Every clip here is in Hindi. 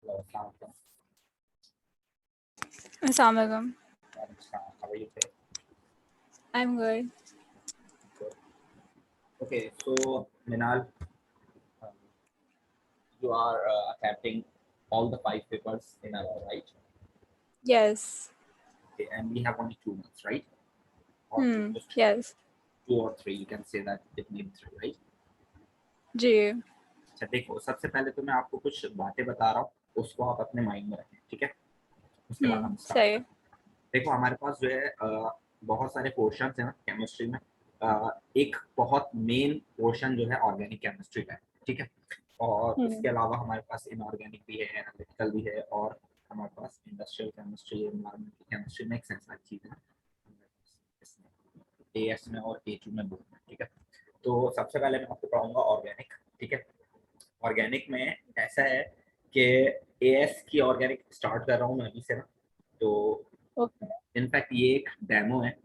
Assalamualaikum. Assalamualaikum. How are you today? I'm good. Okay, so Minal, um, you are attempting all the 5 papers in a row, right? Yes. Okay, and we have only 2 months, right? Or just Yes. 2 or 3. You can say that it may be 3, right? जी. अच्छा देखो, सबसे पहले तो मैं आपको कुछ बातें बता रहा हूँ, उसको आप अपने माइंड में रखें, ठीक है? उसके बाद हम स्टार्ट सही. करें। देखो, हमारे पास जो है बहुत सारे पोर्शंस हैं केमिस्ट्री में। एक बहुत मेन पोर्शन जो है ऑर्गेनिक केमिस्ट्री का है, ठीक है? और उसके अलावा हमारे पास इनऑर्गेनिक भी है, एनालिटिकल भी है, और हमारे पास इंडस्ट्रियल केमिस्ट्री, एनवायरमेंटल केमिस्ट्री में एक सारी चीज़ें हैं एएस में और ए2 में बोथ में, ठीक है? तो सबसे पहले मैं आपको पढ़ाऊंगा ऑर्गेनिक, ठीक है? ऑर्गेनिक में ऐसा है कि एएस की ऑर्गेनिक स्टार्ट कर रहा हूँ मैं अभी से ना, तो इनफैक्ट ये एक डेमो है,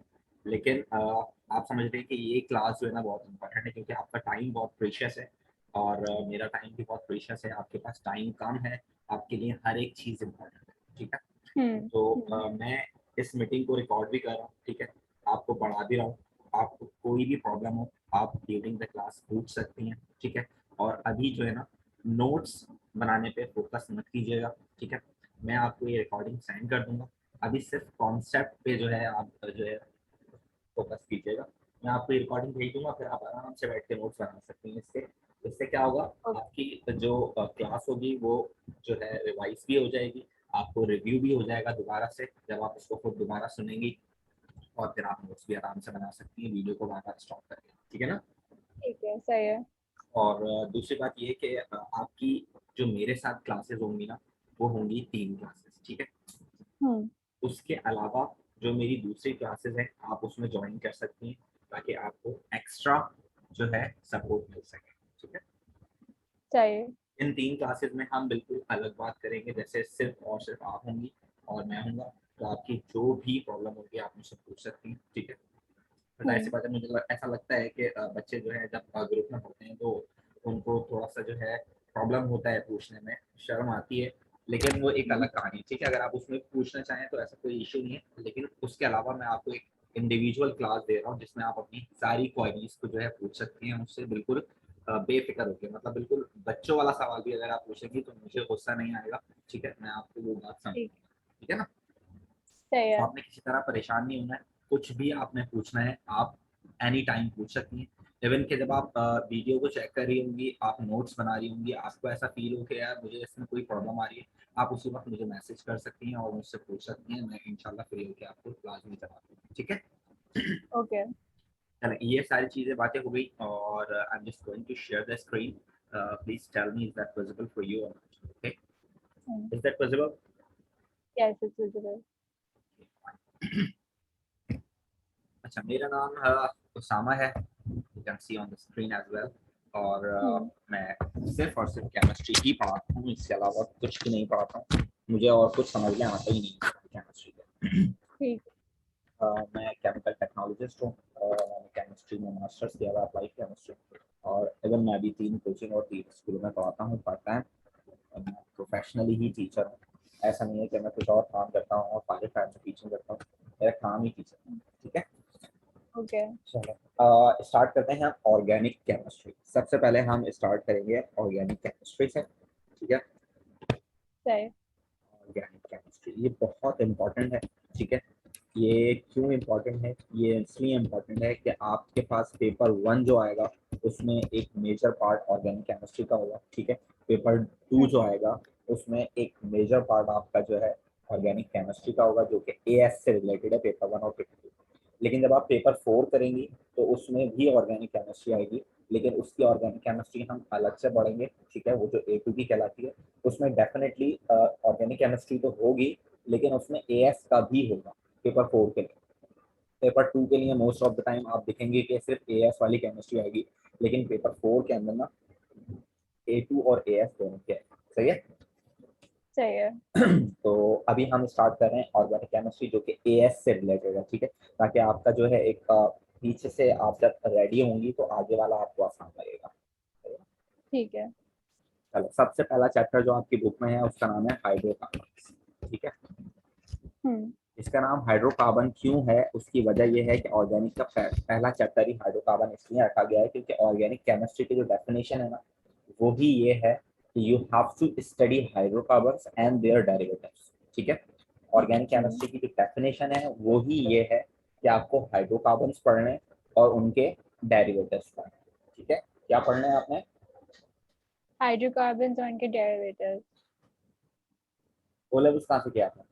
लेकिन आप समझ रहे हैं कि ये क्लास जो है ना बहुत इंपॉर्टेंट है, क्योंकि आपका टाइम बहुत प्रेशियस है और मेरा टाइम भी बहुत प्रेशियस है। आपके पास टाइम कम है, आपके लिए हर एक चीज़ इंपॉर्टेंट है, ठीक है? तो मैं इस मीटिंग को रिकॉर्ड भी कर रहा हूँ, ठीक है? आपको पढ़ा भी रहा हूँ। आपको कोई भी प्रॉब्लम हो आप ड्यूरिंग द क्लास पूछ सकती हैं, ठीक है? और अभी जो है ना नोट्स बनाने पे फोकस मत कीजिएगा, ठीक है? मैं आपको ये रिकॉर्डिंग सेंड कर दूंगा, अभी सिर्फ कॉन्सेप्ट पे जो है आप जो है फोकस कीजिएगा। मैं आपको ये रिकॉर्डिंग भेज दूंगा, फिर आप आराम से बैठ के नोट्स बना सकते हैं। इससे क्या होगा, आपकी जो क्लास होगी वो जो है रिवाइज भी हो जाएगी, आपको रिव्यू भी हो जाएगा दोबारा से, जब आप इसको खुद दोबारा सुनेंगी, और फिर आप नोट्स भी आराम से बना सकती हैं वीडियो को बार-बार स्टॉप करके, ठीक है ना? ठीक है, सही है. और दूसरी बात ये कि आपकी जो मेरे साथ क्लासेस होंगी ना, वो होंगी 3 क्लासेस, ठीक है? उसके अलावा जो मेरी दूसरी क्लासेस हैं आप उसमें ज्वाइन कर सकती हैं, ताकि आपको एक्स्ट्रा जो है सपोर्ट मिल सके, ठीक है? सही. इन 3 क्लासेस में हम बिल्कुल अलग बात करेंगे, जैसे सिर्फ और सिर्फ आप होंगी और मैं हूँगा, तो आपकी जो भी प्रॉब्लम होगी आप मुझसे पूछ सकती हैं, ठीक है? जाहिर सी बात है, मुझे ऐसा लगता है कि बच्चे जो है जब ग्रुप में होते हैं तो उनको थोड़ा सा जो है प्रॉब्लम होता है पूछने में, शर्म आती है, लेकिन वो एक अलग कहानी है, ठीक है? अगर आप उसमें पूछना चाहें तो ऐसा कोई इशू नहीं है, लेकिन उसके अलावा मैं आपको एक इंडिविजुअल क्लास दे रहा हूँ जिसमें आप अपनी सारी क्वेरीज को जो है पूछ सकती हैं मुझसे, बिल्कुल बेफिक्र होकर, मतलब बिल्कुल बच्चों वाला सवाल भी अगर आप पूछेंगी तो मुझे गुस्सा नहीं आएगा, ठीक है? मैं आपको वो बात समझाऊंगा, ठीक है ना? सही तो है. आपने किसी तरह परेशान नहीं होना है, कुछ भी आपने पूछना है आप एनी टाइम पूछ सकती हैं। इवन कि जब आप वीडियो को चेक कर रही होंगी, आप नोट्स बना रही होंगी, आपको ऐसा फील हो कि यार मुझे इसमें कोई प्रॉब्लम आ रही है, आप उसी वक्त मुझे मैसेज कर सकती हैं और मुझसे पूछ सकती हैं, मैं इंशाल्लाह फ्री होकर आपको क्लास में चला दूँगा, ठीक है? ओके. चलें, ये सारी चीज़ें बातें हो गई, और I am just going to share the screen. Please tell me is that visible for you और not? Okay, is that visible? Yes, it's visible. अच्छा, मेरा नाम उसामा है, you can see on the screen as well, और मैं सिर्फ और सिर्फ केमिस्ट्री ही पढ़ाता हूँ, इसके अलावा कुछ भी नहीं पढ़ाता हूँ। मुझे और कुछ समझ में आता ही नहीं केमिस्ट्री का। ठीक. मैं केमिकल टेक्नोलॉजिस्ट हूँ, मैंने केमिस्ट्री में मास्टर्स किया हुआ, अप्लाई केमिस्ट्री, और इवन मैं अभी 3 कोचिंग और 3 स्कूलों में पढ़ाता हूँ पार्ट टाइम। मैं प्रोफेशनली ही टीचर हूँ, ऐसा नहीं है कि मैं कुछ और काम करता हूँ और फारिग टाइम से टीचिंग करता हूँ, मेरा काम ही टीचर है, ठीक है? ओके. चलो स्टार्ट करते हैं हम ऑर्गेनिक केमिस्ट्री। सबसे पहले हम स्टार्ट करेंगे ऑर्गेनिक केमिस्ट्री से, ठीक है? सही. ऑर्गेनिक केमिस्ट्री ये बहुत इंपॉर्टेंट है, ठीक है? ये क्यों इम्पोर्टेंट है? ये इसलिए इम्पोर्टेंट है कि आपके पास पेपर 1 जो आएगा उसमें एक मेजर पार्ट ऑर्गेनिक केमिस्ट्री का होगा, ठीक है? पेपर 2 जो आएगा उसमें एक मेजर पार्ट आपका जो है ऑर्गेनिक केमिस्ट्री का होगा, जो कि एएस से रिलेटेड है, पेपर 1 और पेपर 2। लेकिन जब आप पेपर 4 करेंगी तो उसमें भी ऑर्गेनिक केमिस्ट्री आएगी, लेकिन उसकी ऑर्गेनिक केमिस्ट्री हम अलग से पढ़ेंगे, ठीक है? वो जो A2 की कहलाती है, उसमें डेफिनेटली ऑर्गेनिक केमिस्ट्री तो होगी, लेकिन उसमें एएस का भी होगा पेपर 4 के लिए। पेपर 2 के लिए मोस्ट ऑफ द टाइम आप देखेंगे कि सिर्फ एएस वाली केमिस्ट्री आएगी, लेकिन पेपर 4 के अंदर ना A2 और एएस दोनों के है, सही है? सही है. तो अभी हम स्टार्ट कर रहे हैं ऑर्गेनिक केमिस्ट्री, जो कि एएस से रिलेटेड है, ठीक है? ताकि आपका जो है एक पीछे से आप जब रेडी होंगी तो आगे वाला आपको आसान लगेगा। ठीक है. चलो, सबसे पहला चैप्टर जो आपकी बुक में है उसका नाम है हाइड्रोकार्बन, ठीक है। हम्म इसका नाम हाइड्रोकार्बन क्यों है, उसकी वजह यह है कि ऑर्गेनिक का पहला चैप्टर ही हाइड्रोकार्बन इसलिए रखा गया है क्योंकि ऑर्गेनिक केमिस्ट्री की जो डेफिनेशन है ना, वो ही ये है कि you have to study hydrocarbons and their derivatives, ठीक है। ऑर्गेनिक हम्म केमिस्ट्री की जो डेफिनेशन है वो ही ये है कि आपको हाइड्रोकार्बन्स पढ़ने और उनके डेरिवेटिव्स पढ़ने, ठीक है। क्या पढ़ना है आपने? हाइड्रोकार्बन्स और उनके डेरिवेटिव्स। ओ लेवल्स कहाँ से किया आपने?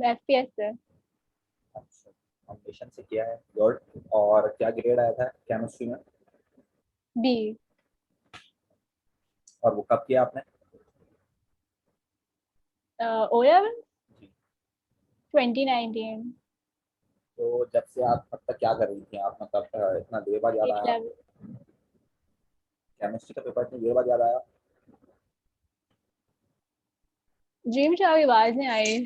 एफपीएस से। अच्छा, फाउंडेशन से किया है, गुड। और क्या ग्रेड आया था केमिस्ट्री में? बी। और वो कब किया आपने? ओ लेवल जी। 2019। तो जब से आप अब तक क्या कर रही थी आप, मतलब इतना देर बाद याद ए आया? लेवल। केमिस्ट्री का पेपर इतनी देर बाद याद आया? जी मुझे आपकी आवाज नहीं आई।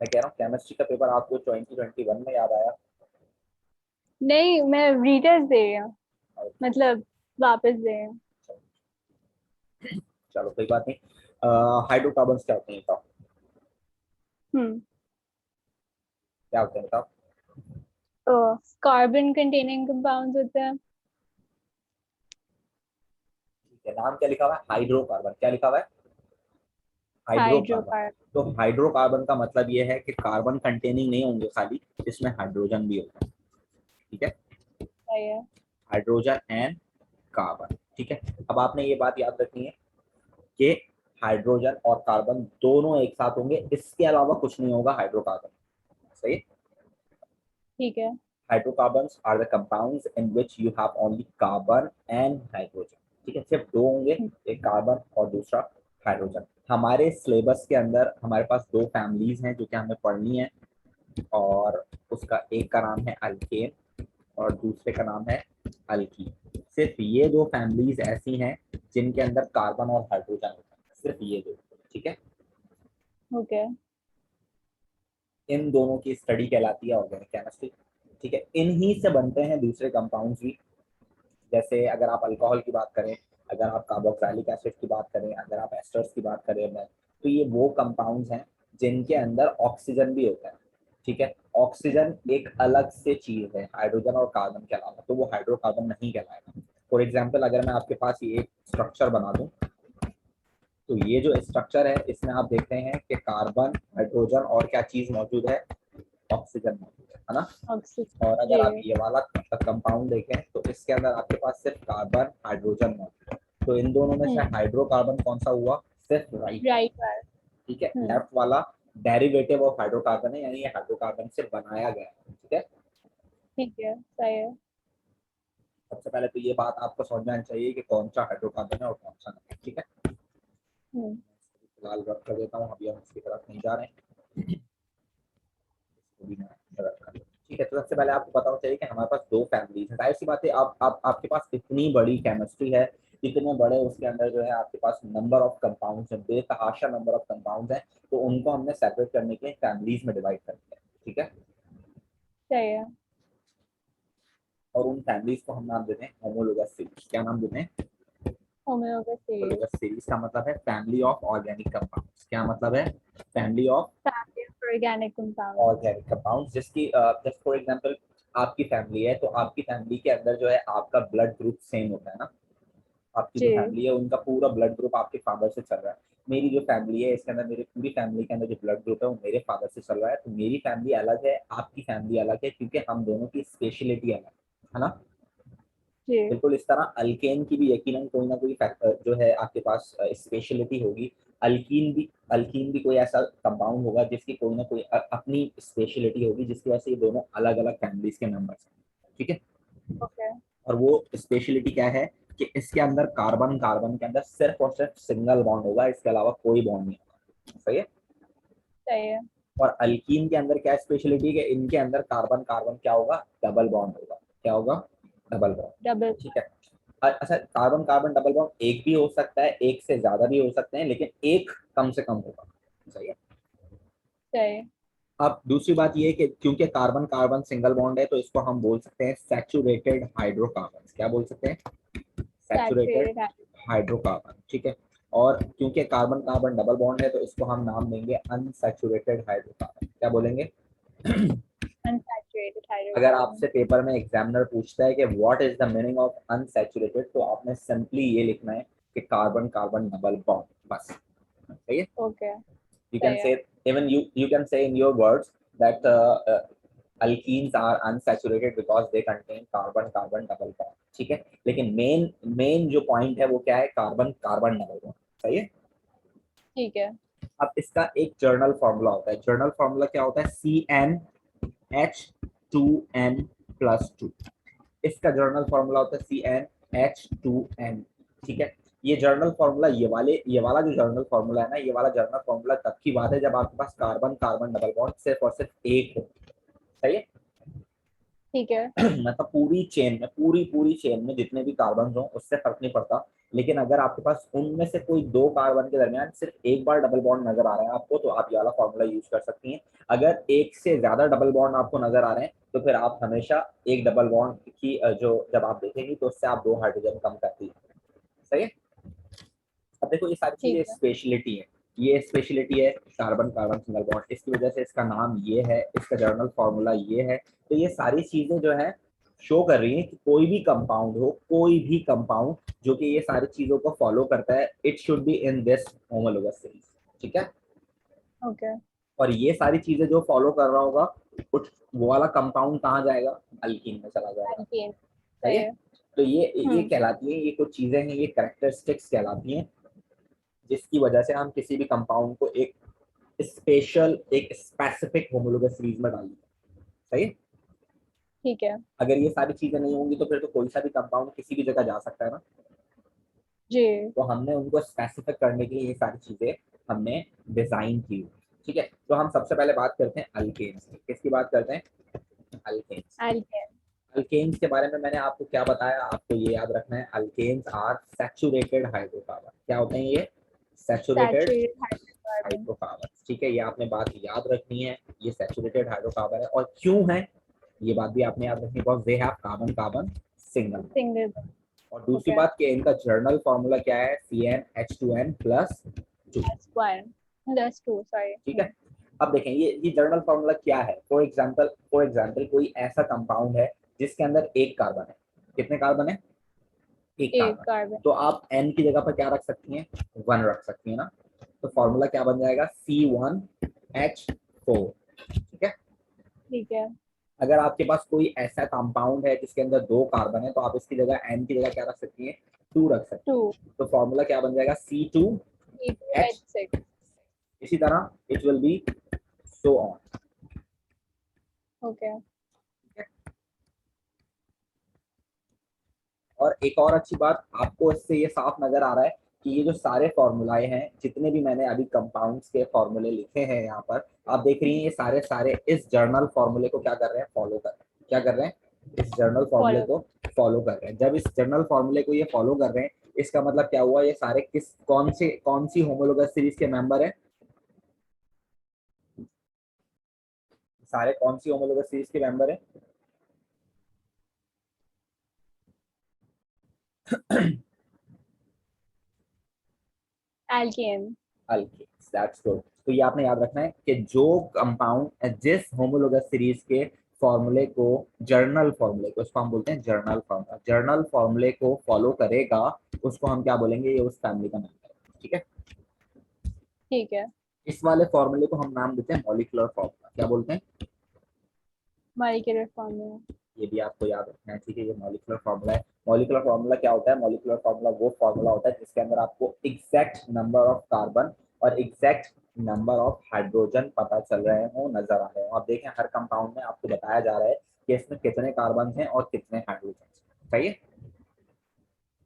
मैं कह रहा हूँ केमिस्ट्री का पेपर आपको 2021 में याद आया? नहीं, मैं रीटेस्ट दे रही हूँ, और मतलब वापस दे रही हूँ। चलो कोई बात नहीं। हाइड्रोकार्बन्स क्या होते हैं बताओ? हम्म क्या होते हैं बताओ? तो कार्बन कंटेनिंग कंपाउंड्स होते हैं। ठीक है, नाम क्या लिखा हुआ है? हाइड्रोकार्बन। क्या लिखा हुआ है? हाइड्रोकार्बन। हाइड्रोकार्बन। तो हाइड्रोकार्बन का मतलब ये है कि कार्बन कंटेनिंग नहीं होंगे खाली, इसमें हाइड्रोजन भी होगा, ठीक है। सही है। हाइड्रोजन एंड कार्बन, ठीक है। अब आपने ये बात याद रखनी है कि हाइड्रोजन और कार्बन दोनों एक साथ होंगे, इसके अलावा कुछ नहीं होगा हाइड्रोकार्बन, सही है। ठीक है। Hydrocarbons are the compounds in which you have only carbon and hydrogen, ठीक है। सिर्फ दो होंगे, हम्म, एक कार्बन और दूसरा हाइड्रोजन। हमारे सिलेबस के अंदर हमारे पास दो फैमिलीज हैं जो कि हमें पढ़नी है, और उसका एक का नाम है अल्केन और दूसरे का नाम है अल्कीन। सिर्फ ये दो फैमिलीज ऐसी हैं जिनके अंदर कार्बन और हाइड्रोजन होता है, सिर्फ ये दो, ठीक है। ओके। इन दोनों की स्टडी कहलाती है ऑर्गेनिक केमिस्ट्री, ठीक है। इन्हीं से बनते हैं दूसरे कंपाउंड्स भी, जैसे अगर आप अल्कोहल की बात करें, अगर आप कार्बोक्सिलिक एसिड की बात करें, अगर आप एस्टर्स की बात करें, तो ये वो कंपाउंड्स हैं जिनके अंदर ऑक्सीजन भी होता है, ठीक है। ऑक्सीजन एक अलग से चीज है हाइड्रोजन और कार्बन के अलावा, तो वो हाइड्रोकार्बन नहीं कहलाएगा। फॉर एग्जाम्पल, अगर मैं आपके पास ये एक स्ट्रक्चर बना दूं, तो ये जो स्ट्रक्चर है इसमें आप देखते हैं कि कार्बन, हाइड्रोजन और क्या चीज मौजूद है? ऑक्सीजन मौजूद है ना। ऑक्सीजन और अगर जी। आप ये वाला कंपाउंड देखें तो इसके अंदर आपके पास सिर्फ कार्बन, हाइड्रोजन मौजूद है। तो इन दोनों में से हाइड्रोकार्बन कौन सा हुआ? सिर्फ राइट वाला, राइट बार। ठीक है। हम्म लेफ्ट वाला डेरिवेटिव ऑफ हाइड्रोकार्बन है, यानी ये हाइड्रोकार्बन से बनाया गया है, ठीक है। ठीक है। सही है। सबसे पहले तो ये बात आपको समझ में आनी चाहिए कि कौन सा हाइड्रोकार्बन है और कौन सा नहीं, ठीक है। हम्म फिलहाल रख कर देता हूँ, अभी हम इसकी तरफ नहीं जा रहे हैं, इसको भी मैं रख कर देता हूं। ठीक है। तो सबसे पहले आपको पता होना चाहिए कि हमारे पास दो फैमिलीज है, जाहिर सी बात है। आप आपके पास इतनी बड़ी केमिस्ट्री है, इतने बड़े उसके अंदर जो है आपके पास नंबर ऑफ कंपाउंड्स है, बेतहाशा नंबर ऑफ कंपाउंड्स हैं, तो उनको हमने सेपरेट करने के लिए फैमिलीज में डिवाइड कर दिया, ठीक है। सही है। और उन फैमिलीज को हम नाम देते हैं होमोलोगस सीरीज। क्या नाम देते हैं? होम्योपैथी। होमोलोगस सीरीज का मतलब है फैमिली ऑफ ऑर्गेनिक कंपाउंड्स। क्या मतलब है? Family of family of organic compounds. Organic compounds, जिसकी जस्ट फॉर एग्जांपल आपकी फैमिली है, तो आपकी फैमिली के अंदर जो है आपका ब्लड ग्रुप सेम होता है ना। आपकी जो जी। फैमिली है उनका पूरा ब्लड ग्रुप आपके फादर से चल रहा है। मेरी जो फैमिली है इसके अंदर, मेरी पूरी फैमिली के अंदर जो ब्लड ग्रुप है वो मेरे फादर से चल रहा है। तो मेरी फैमिली अलग है, आपकी फैमिली अलग है, क्योंकि हम दोनों की स्पेशलिटी अलग है ना। जी। बिल्कुल इस तरह अल्केन की भी यकीनन कोई ना कोई फैक्टर जो है आपके पास स्पेशलिटी होगी। अल्कीन भी कोई ऐसा कंपाउंड होगा जिसकी कोई ना कोई अपनी स्पेशलिटी होगी, जिसकी वजह से ये दोनों अलग अलग फैमिलीज के मेंबर्स हैं, ठीक है। ओके। और वो स्पेशलिटी क्या है कि इसके अंदर कार्बन कार्बन के अंदर सिर्फ और सिर्फ सिंगल बॉन्ड होगा, इसके अलावा कोई बॉन्ड नहीं होगा, सही है। सही है। और अल्कीन के अंदर क्या स्पेशलिटी है? इनके अंदर कार्बन कार्बन क्या होगा? डबल बॉन्ड होगा। क्या होगा? Double bond, double. ठीक है। अच्छा, कार्बन कार्बन डबल बॉन्ड एक भी हो सकता है, एक से ज्यादा भी हो सकते हैं, लेकिन एक कम से कम होगा, सही है। सही है। अब दूसरी बात ये है कि क्योंकि कार्बन कार्बन सिंगल बॉन्ड है, तो इसको हम बोल सकते हैं सैचुरेटेड हाइड्रोकार्बन। क्या बोल सकते हैं? सैचुरेटेड सैचुरेटेड है। हाइड्रोकार्बन, ठीक है। और क्योंकि कार्बन कार्बन डबल बॉन्ड है तो इसको हम नाम देंगे अनसैचुरेटेड हाइड्रोकार्बन। क्या बोलेंगे? unsaturated अगर hydrocarbon. आपसे पेपर में एग्जामिनर पूछता है कि what is the meaning of unsaturated, तो आपने सिंपली ये लिखना है कि कार्बन कार्बन डबल बॉन्ड, बस। सही है। Okay. You सही can है. say, even you can say in your words that alkenes are unsaturated because they contain carbon carbon double bond, ठीक है। लेकिन मेन जो पॉइंट है वो क्या है? Carbon carbon double bond. सही है। ठीक है. अब इसका एक जर्नल फॉर्मूला होता है। जर्नल फॉर्मूला क्या होता है? CnH2n+2। इसका जर्नल फॉर्मूला होता है CnH2n, ठीक है। ये जर्नल फॉर्मूला, ये वाला जो जर्नल फॉर्मूला है ना, ये वाला जर्नल फॉर्मूला तब की बात है जब आपके पास कार्बन कार्बन डबल बॉन्ड सिर्फ और सिर्फ एक हो। सही है। ठीक है. मतलब पूरी चेन में जितने भी कार्बन हो उससे फर्क नहीं पड़ता। लेकिन अगर आपके पास उनमें से कोई दो कार्बन के दरमियान सिर्फ एक बार डबल बॉन्ड नजर आ रहा है आपको, तो आप ये वाला फॉर्मूला यूज कर सकती हैं। अगर एक से ज्यादा डबल बॉन्ड आपको नजर आ रहे हैं तो फिर आप हमेशा एक डबल बॉन्ड की जो जब आप देखेंगी तो उससे आप दो हाइड्रोजन कम करती है। सही है। अब देखो ये सारी चीजें ठीक है. स्पेशलिटी है। ये स्पेशलिटी है कार्बन कार्बन सिंगल बॉन्ड, इसकी वजह से इसका नाम ये है, इसका जर्नल फॉर्मूला ये है। तो ये सारी चीजें जो है शो कर रही है कि कोई भी कंपाउंड हो, कोई भी कंपाउंड जो कि ये सारी चीजों को फॉलो करता है, it should be in this homologous series, ठीक है। Okay. और ये सारी चीजें जो फॉलो कर रहा होगा, वो वाला कंपाउंड कहाँ जाएगा? अल्कीन में चला जाएगा। Alkene. सही सही है। है. तो ये हम्म. कहलाती है, ये कुछ चीजें हैं, ये कैरेक्टरिस्टिक्स कहलाती हैं जिसकी वजह से हम किसी भी कंपाउंड को एक स्पेशल, एक स्पेसिफिक होमोलोगस सीरीज में डाल दिया। सही है। ठीक है. अगर ये सारी चीजें नहीं होंगी तो फिर तो कोई सा भी कंपाउंड किसी भी जगह जा सकता है ना। जी. तो हमने उनको स्पेसिफिक करने के लिए ये सारी चीजें हमने डिजाइन की। ठीक है। तो हम सबसे पहले बात करते हैं अल्केन्स की। किसकी बात करते हैं? अल्केन्स। Alkene. अल्केन्स के बारे में मैंने आपको क्या बताया? आपको ये याद रखना है, अल्केन्स आर सैचुरेटेड हाइड्रोकार्बन। क्या होते हैं ये? Saturated Saturated hydrocarbon. हाइड्रोकार्बन, ठीक है। ये आपने बात याद रखनी है, ये सैचुरेटेड हाइड्रोकार्बन है। और क्यों है ये बात भी आपने याद रखनी है, because they have carbon carbon single. Single bond. और दूसरी Okay. बात कि इनका जर्नल फॉर्मूला क्या है? CnH2n+2, That's one. That's two. Sorry. ठीक है। अब देखें ये जर्नल फॉर्मूला क्या है। फॉर एग्जांपल कोई ऐसा कंपाउंड है जिसके अंदर एक कार्बन है। कितने कार्बन है? एक एक कार्बन। कार्बन. तो आप n की जगह पर क्या रख सकती हैं? 1 रख सकती हैं ना। तो फॉर्मूला क्या बन जाएगा? C1H4, ठीक है। ठीक है. अगर आपके पास कोई ऐसा कंपाउंड है जिसके अंदर दो कार्बन है तो आप इसकी जगह n की जगह क्या रख सकती हैं? 2 रख सकती Two. हैं। तो फॉर्मूला क्या बन जाएगा? C2H। C2H6. इसी तरह it will be so on. Okay. और एक और अच्छी बात, आपको इससे ये साफ नजर आ रहा है कि ये जो सारे फॉर्मूलाए हैं, जितने भी मैंने अभी कंपाउंड्स के फॉर्मूले लिखे हैं यहाँ पर, आप देख रही हैं ये सारे सारे इस जर्नल फॉर्मूले को क्या कर रहे हैं? फॉलो कर रहे हैं। क्या कर रहे हैं? इस जर्नल फॉर्मूले को फॉलो कर रहे हैं। जब इस जर्नल फॉर्मूले को ये फॉलो कर रहे हैं, इसका मतलब क्या हुआ? ये सारे कौन सी होमोलोगस सीरीज के मेंबर है? सारे कौन सी होमोलोगस सीरीज के मेंबर है? Alkene. Alkanes, that's good. तो ये आपने याद रखना है कि जो कंपाउंड जिस होमोलोगस सीरीज के फॉर्मूले को, जर्नल फॉर्मूले को, इसको हम बोलते हैं जर्नल फॉर्मूला, जर्नल फॉर्मूले को फॉलो करेगा उसको हम क्या बोलेंगे? ये उस फैमिली का नाम है, ठीक है। ठीक है. इस वाले फॉर्मूले को हम नाम देते हैं मॉलिक्यूलर फॉर्मूला। क्या बोलते हैं? Molecular formula. ये भी आपको याद रखना है, ठीक है। ये मॉलिक्यूलर फॉर्मूला है। मॉलिक्यूलर फॉर्मूला क्या होता है? मॉलिक्यूलर फॉर्मूला वो फॉर्मूला होता है जिसके अंदर आपको एग्जैक्ट नंबर ऑफ कार्बन और एग्जैक्ट नंबर ऑफ हाइड्रोजन पता चल रहे हो, नजर आ रहे हो। आप देखें हर कंपाउंड में आपको बताया जा रहा है कि इसमें कितने कार्बन हैं और कितने हाइड्रोजन। सही है।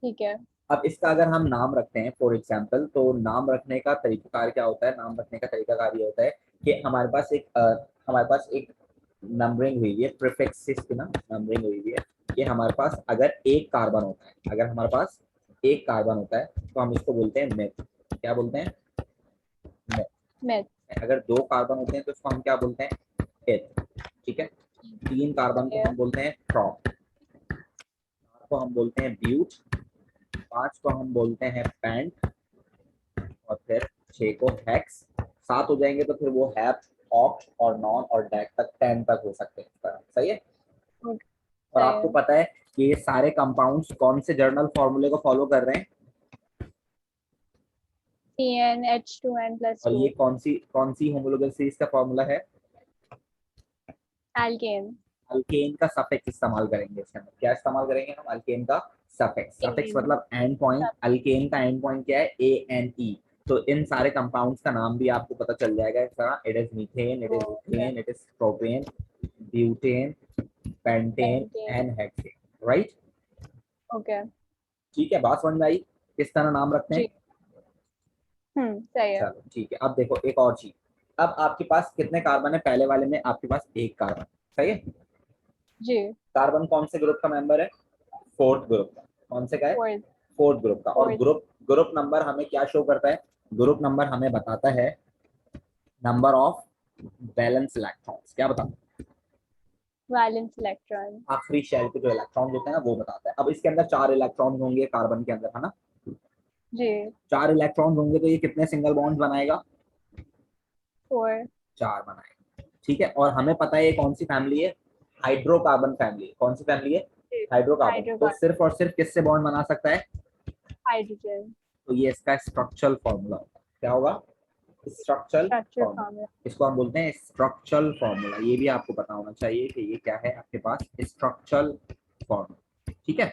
ठीक है. अब इसका अगर हम नाम रखते हैं फॉर एग्जाम्पल, तो नाम रखने का तरीकाकार क्या होता है? नाम रखने का तरीकाकार ये होता है कि हमारे पास एक नंबरिंग हुई है, प्रीफिक्सेस की ना नंबरिंग हुई है कि हमारे पास अगर एक कार्बन होता है, अगर हमारे पास एक कार्बन होता है तो हम इसको बोलते हैं मेथ। क्या बोलते हैं? मेथ। Meth. अगर दो कार्बन होते हैं तो इसको हम क्या बोलते हैं? एथ, ठीक है। तीन कार्बन को हम बोलते हैं ट्रॉप, को हम बोलते हैं ब्यूट, 5 को हम बोलते हैं पेंट, और फिर 6 को हेक्स, 7 हो जाएंगे तो फिर वो हैप, ऑक्ट और नॉन और डेक तक 10 तक हो सकते हैं इस तरह, सही है। और सही आपको है। पता है कि ये सारे कंपाउंड्स कौन से जर्नल फॉर्मूले को फॉलो कर रहे हैं, और CnH2n+2 ये कौन सी होमोलोगस सीरीज का फॉर्मूला है। alkane। अल्केन का सफिक्स इस्तेमाल करेंगे इसके अंदर, क्या इस्तेमाल करेंगे हम, अल्केन का सफिक्स। Suffix ane। मतलब एंड पॉइंट, अल्केन का एंड पॉइंट क्या है, ANE। तो इन सारे कंपाउंड्स का नाम भी आपको पता चल जाएगा इस तरह, it is methane, it is okay. Ethane, it is propane, butane, pentane pentane। And hexane, right. Okay. ठीक है, बात समझ में आई किस तरह नाम रखते हैं। जी। सही है। चलो ठीक है, अब देखो एक और चीज, अब आपके पास कितने कार्बन है, पहले वाले में आपके पास एक कार्बन, सही है। जी। कार्बन कौन से ग्रुप का मेंबर है, फोर्थ ग्रुप का। कौन से का है, फोर्थ। फोर्थ ग्रुप का। और फोर्थ। ग्रुप नंबर हमें क्या शो करता है, ग्रुप नंबर हमें बताता है नंबर ऑफ वैलेंस इलेक्ट्रॉन्स, क्या बताता है, वैलेंस इलेक्ट्रॉन। आखिरी शेल के जो इलेक्ट्रॉन होते हैं ना वो बताता है। अब इसके अंदर 4 इलेक्ट्रॉन होंगे कार्बन के अंदर, है ना। जी। 4 इलेक्ट्रॉन होंगे तो ये कितने सिंगल बॉन्ड बनाएगा, 4। 4 बनाएगा, ठीक है। और हमें पता है ये कौन सी फैमिली है, हाइड्रोकार्बन फैमिली। कौन सी फैमिली है, हाइड्रोकार्बन। तो हाइड्रोकार्बन। सिर्फ और सिर्फ किससे बॉन्ड बना सकता है, हाइड्रोजन। तो ये इसका स्ट्रक्चरल फॉर्मूला होगा, क्या होगा, स्ट्रक्चरल स्ट्रक्चर फॉर्मूला। फॉर्मूला। इसको हम बोलते हैं स्ट्रक्चरल फॉर्मूला। ये भी आपको पता होना चाहिए कि ये क्या है आपके पास, स्ट्रक्चरल फॉर्मूला, ठीक है।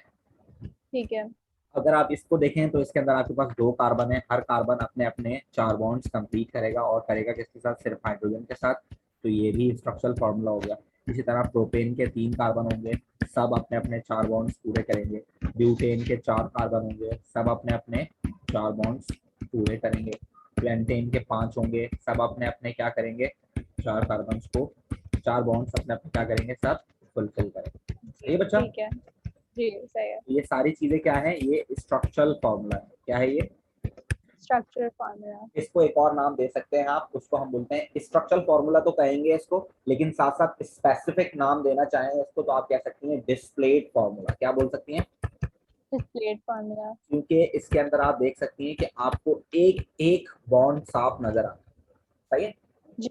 ठीक है। अगर आप इसको देखें तो इसके अंदर आपके पास 2 कार्बन है, हर कार्बन अपने अपने 4 बॉन्ड्स कंप्लीट करेगा, और करेगा किसके साथ, सिर्फ हाइड्रोजन के साथ। तो ये भी स्ट्रक्चरल फॉर्मूला हो गया। इसी तरह प्रोपेन के 3 कार्बन होंगे, सब अपने अपने 4 बॉन्ड्स पूरे करेंगे। ब्यूटेन के 4 कार्बन होंगे, सब अपने अपने 4 बॉन्ड्स पूरे करेंगे। पेंटेन के 5 होंगे, सब अपने अपने क्या करेंगे, 4 कार्बन को, 4 बॉन्ड्स अपने अपने क्या करेंगे, सब फुलफिल करेंगे। जी ये बच्चा, ठीक है। जी सही है। ये सारी चीजें क्या है, ये स्ट्रक्चरल फॉर्मूला है, क्या है ये। Structure formula. इसको एक और नाम दे सकते हैं आप, उसको हम बोलते हैं स्ट्रक्चरल फॉर्मूला तो कहेंगे इसको, लेकिन साथ साथ स्पेसिफिक नाम देना चाहें इसको तो आप कह सकती हैं डिस्प्लेड फॉर्मूला। क्या बोल सकती हैं, डिस्प्लेड फॉर्मूला। क्योंकि इसके अंदर आप देख सकती हैं कि आपको एक एक बॉन्ड साफ नजर आता है, सही है। जी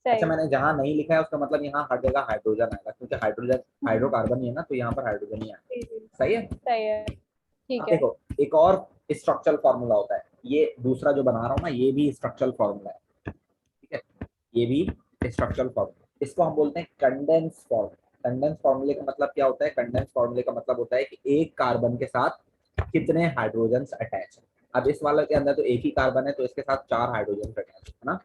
अच्छा, सही। मैंने जहां नहीं लिखा है उसका मतलब यहाँ हर जगह हाइड्रोजन आएगा, क्योंकि हाइड्रोजन हम्म, हाइड्रोकार्बन ही है ना, तो यहाँ पर हाइड्रोजन ही आएगा, जी जी सही है। सही है। ठीक अब है। देखो एक और स्ट्रक्चरल फॉर्मूला होता है, ये दूसरा जो बना रहा हूँ ना, ये भी स्ट्रक्चरल फॉर्मूला है, ठीक है। ये भी स्ट्रक्चरल फॉर्मूला, इसको हम बोलते हैं कंडेंस फॉर्मूला। कंडेंस फॉर्मूले का मतलब क्या होता है, कंडेंस फॉर्मूले का मतलब होता है कि एक कार्बन के साथ कितने हाइड्रोजन अटैच है। अब इस वाले के अंदर तो एक ही कार्बन है, तो इसके साथ 4 हाइड्रोजन अटैच है ना।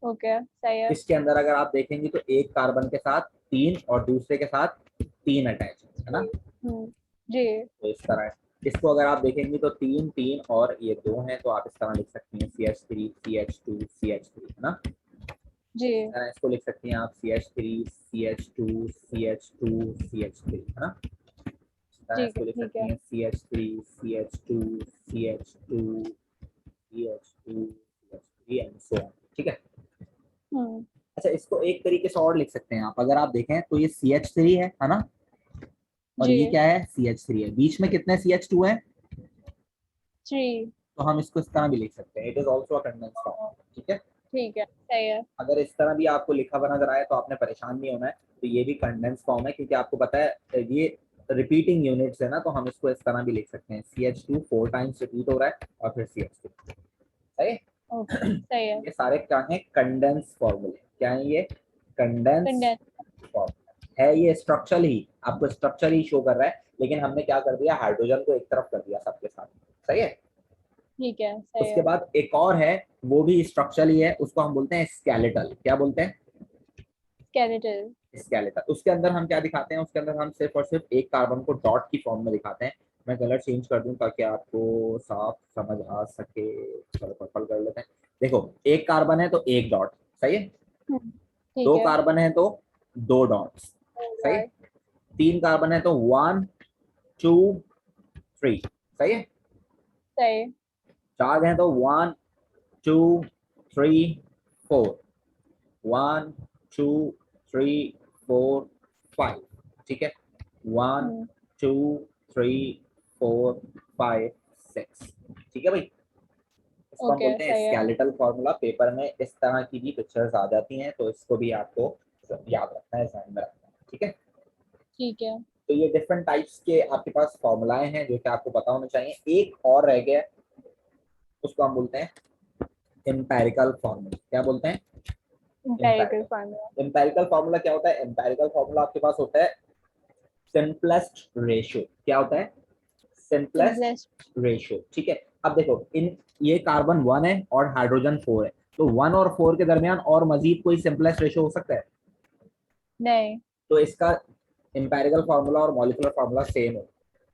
ओके सही है। इसके अंदर अगर आप देखेंगे तो एक कार्बन के साथ 3 और दूसरे के साथ 3 अटैच है ना। जी। जी। तो इस तरह है। इसको अगर आप देखेंगे तो 3 3 और ये 2 हैं, तो आप इस तरह लिख सकती हैं CH3 CH2 CH3, है ना। जी। इस तरह इसको लिख सकती हैं आप CH3 CH2 CH2 CH3, है ना। इस तरह ठीक है। इसको लिख ठीक सकती है। हैं CH3 CH2 CH2 CH2 CH3 and so on, ठीक है। हम्म। अच्छा, इसको एक तरीके से और लिख सकते हैं आप, अगर आप देखें तो ये CH3 है ना, और जी। ये क्या है, CH3 है, बीच में कितने CH2 है, 3। तो हम इसको इस तरह भी लिख सकते हैं, it is also a condense form, ठीक है। ठीक है सही है। अगर इस तरह भी आपको लिखा हुआ नजर आए तो आपने परेशान नहीं होना है, तो ये भी कंडेंस फॉर्म है, क्योंकि आपको पता है ये रिपीटिंग यूनिट्स है ना, तो हम इसको इस तरह भी लिख सकते हैं, CH2 4 टाइम्स रिपीट हो रहा है और फिर CH2, सही है। ओके सही है। ये सारे क्या है, कंडेंस फॉर्मूले, क्या है ये, कंडेंस कंडेंस। फॉर्मूला है। ये स्ट्रक्चर ही आपको स्ट्रक्चर ही शो कर रहा है, लेकिन हमने क्या कर दिया, हाइड्रोजन को एक तरफ कर दिया सबके साथ, सही है। ठीक है सही उसके है। बाद एक और है, वो भी स्ट्रक्चरल ही है, उसको हम बोलते हैं स्केलेटल। क्या बोलते हैं, स्केलेटल। स्केलेटल। उसके अंदर हम क्या दिखाते हैं, उसके अंदर हम सिर्फ और सिर्फ एक कार्बन को डॉट की फॉर्म में दिखाते हैं। मैं कलर चेंज कर दूं ताकि आपको साफ समझ आ सके। चलो पर्पल कर लेते हैं। देखो एक कार्बन है तो एक डॉट, सही है। ठीक 2 है। कार्बन है तो 2 डॉट्स, सही है। और 3 कार्बन है तो 1 2 3, सही है। सही। 4 है तो 1 2 3 4, 1 2 3 4 5, ठीक है। 1 हम्म। 2 3 4 5 6, ठीक है भाई। इसको हम ओके बोलते हैं सही है। Skeletal formula. पेपर में इस तरह की भी पिक्चर्स आ जाती हैं, तो इसको भी आपको याद रखना है, ध्यान में रखना है, ठीक है। ठीक है। तो ये डिफरेंट टाइप्स के आपके पास फॉर्मूलाएं हैं जो कि आपको पता होने चाहिए। एक और रह गया, उसको हम बोलते हैं एम्पेरिकल फॉर्मूला। क्या बोलते हैं? Empirical formula. Empirical. Empirical formula क्या होता है? एम्पेरिकल फॉर्मूला आपके पास होता है सिंपलेस्ट रेशियो। क्या होता है? Simplest simplest. रेशियो, ठीक है। अब देखो, इन ये कार्बन 1 है और हाइड्रोजन 4 है, तो 1 और 4 के दरमियान और मजीद कोई सिंपलेस्ट रेशियो हो सकता है? नहीं। तो इसका एम्पेरिकल फार्मूला और मॉलिक्यूलर फार्मूला सेम है,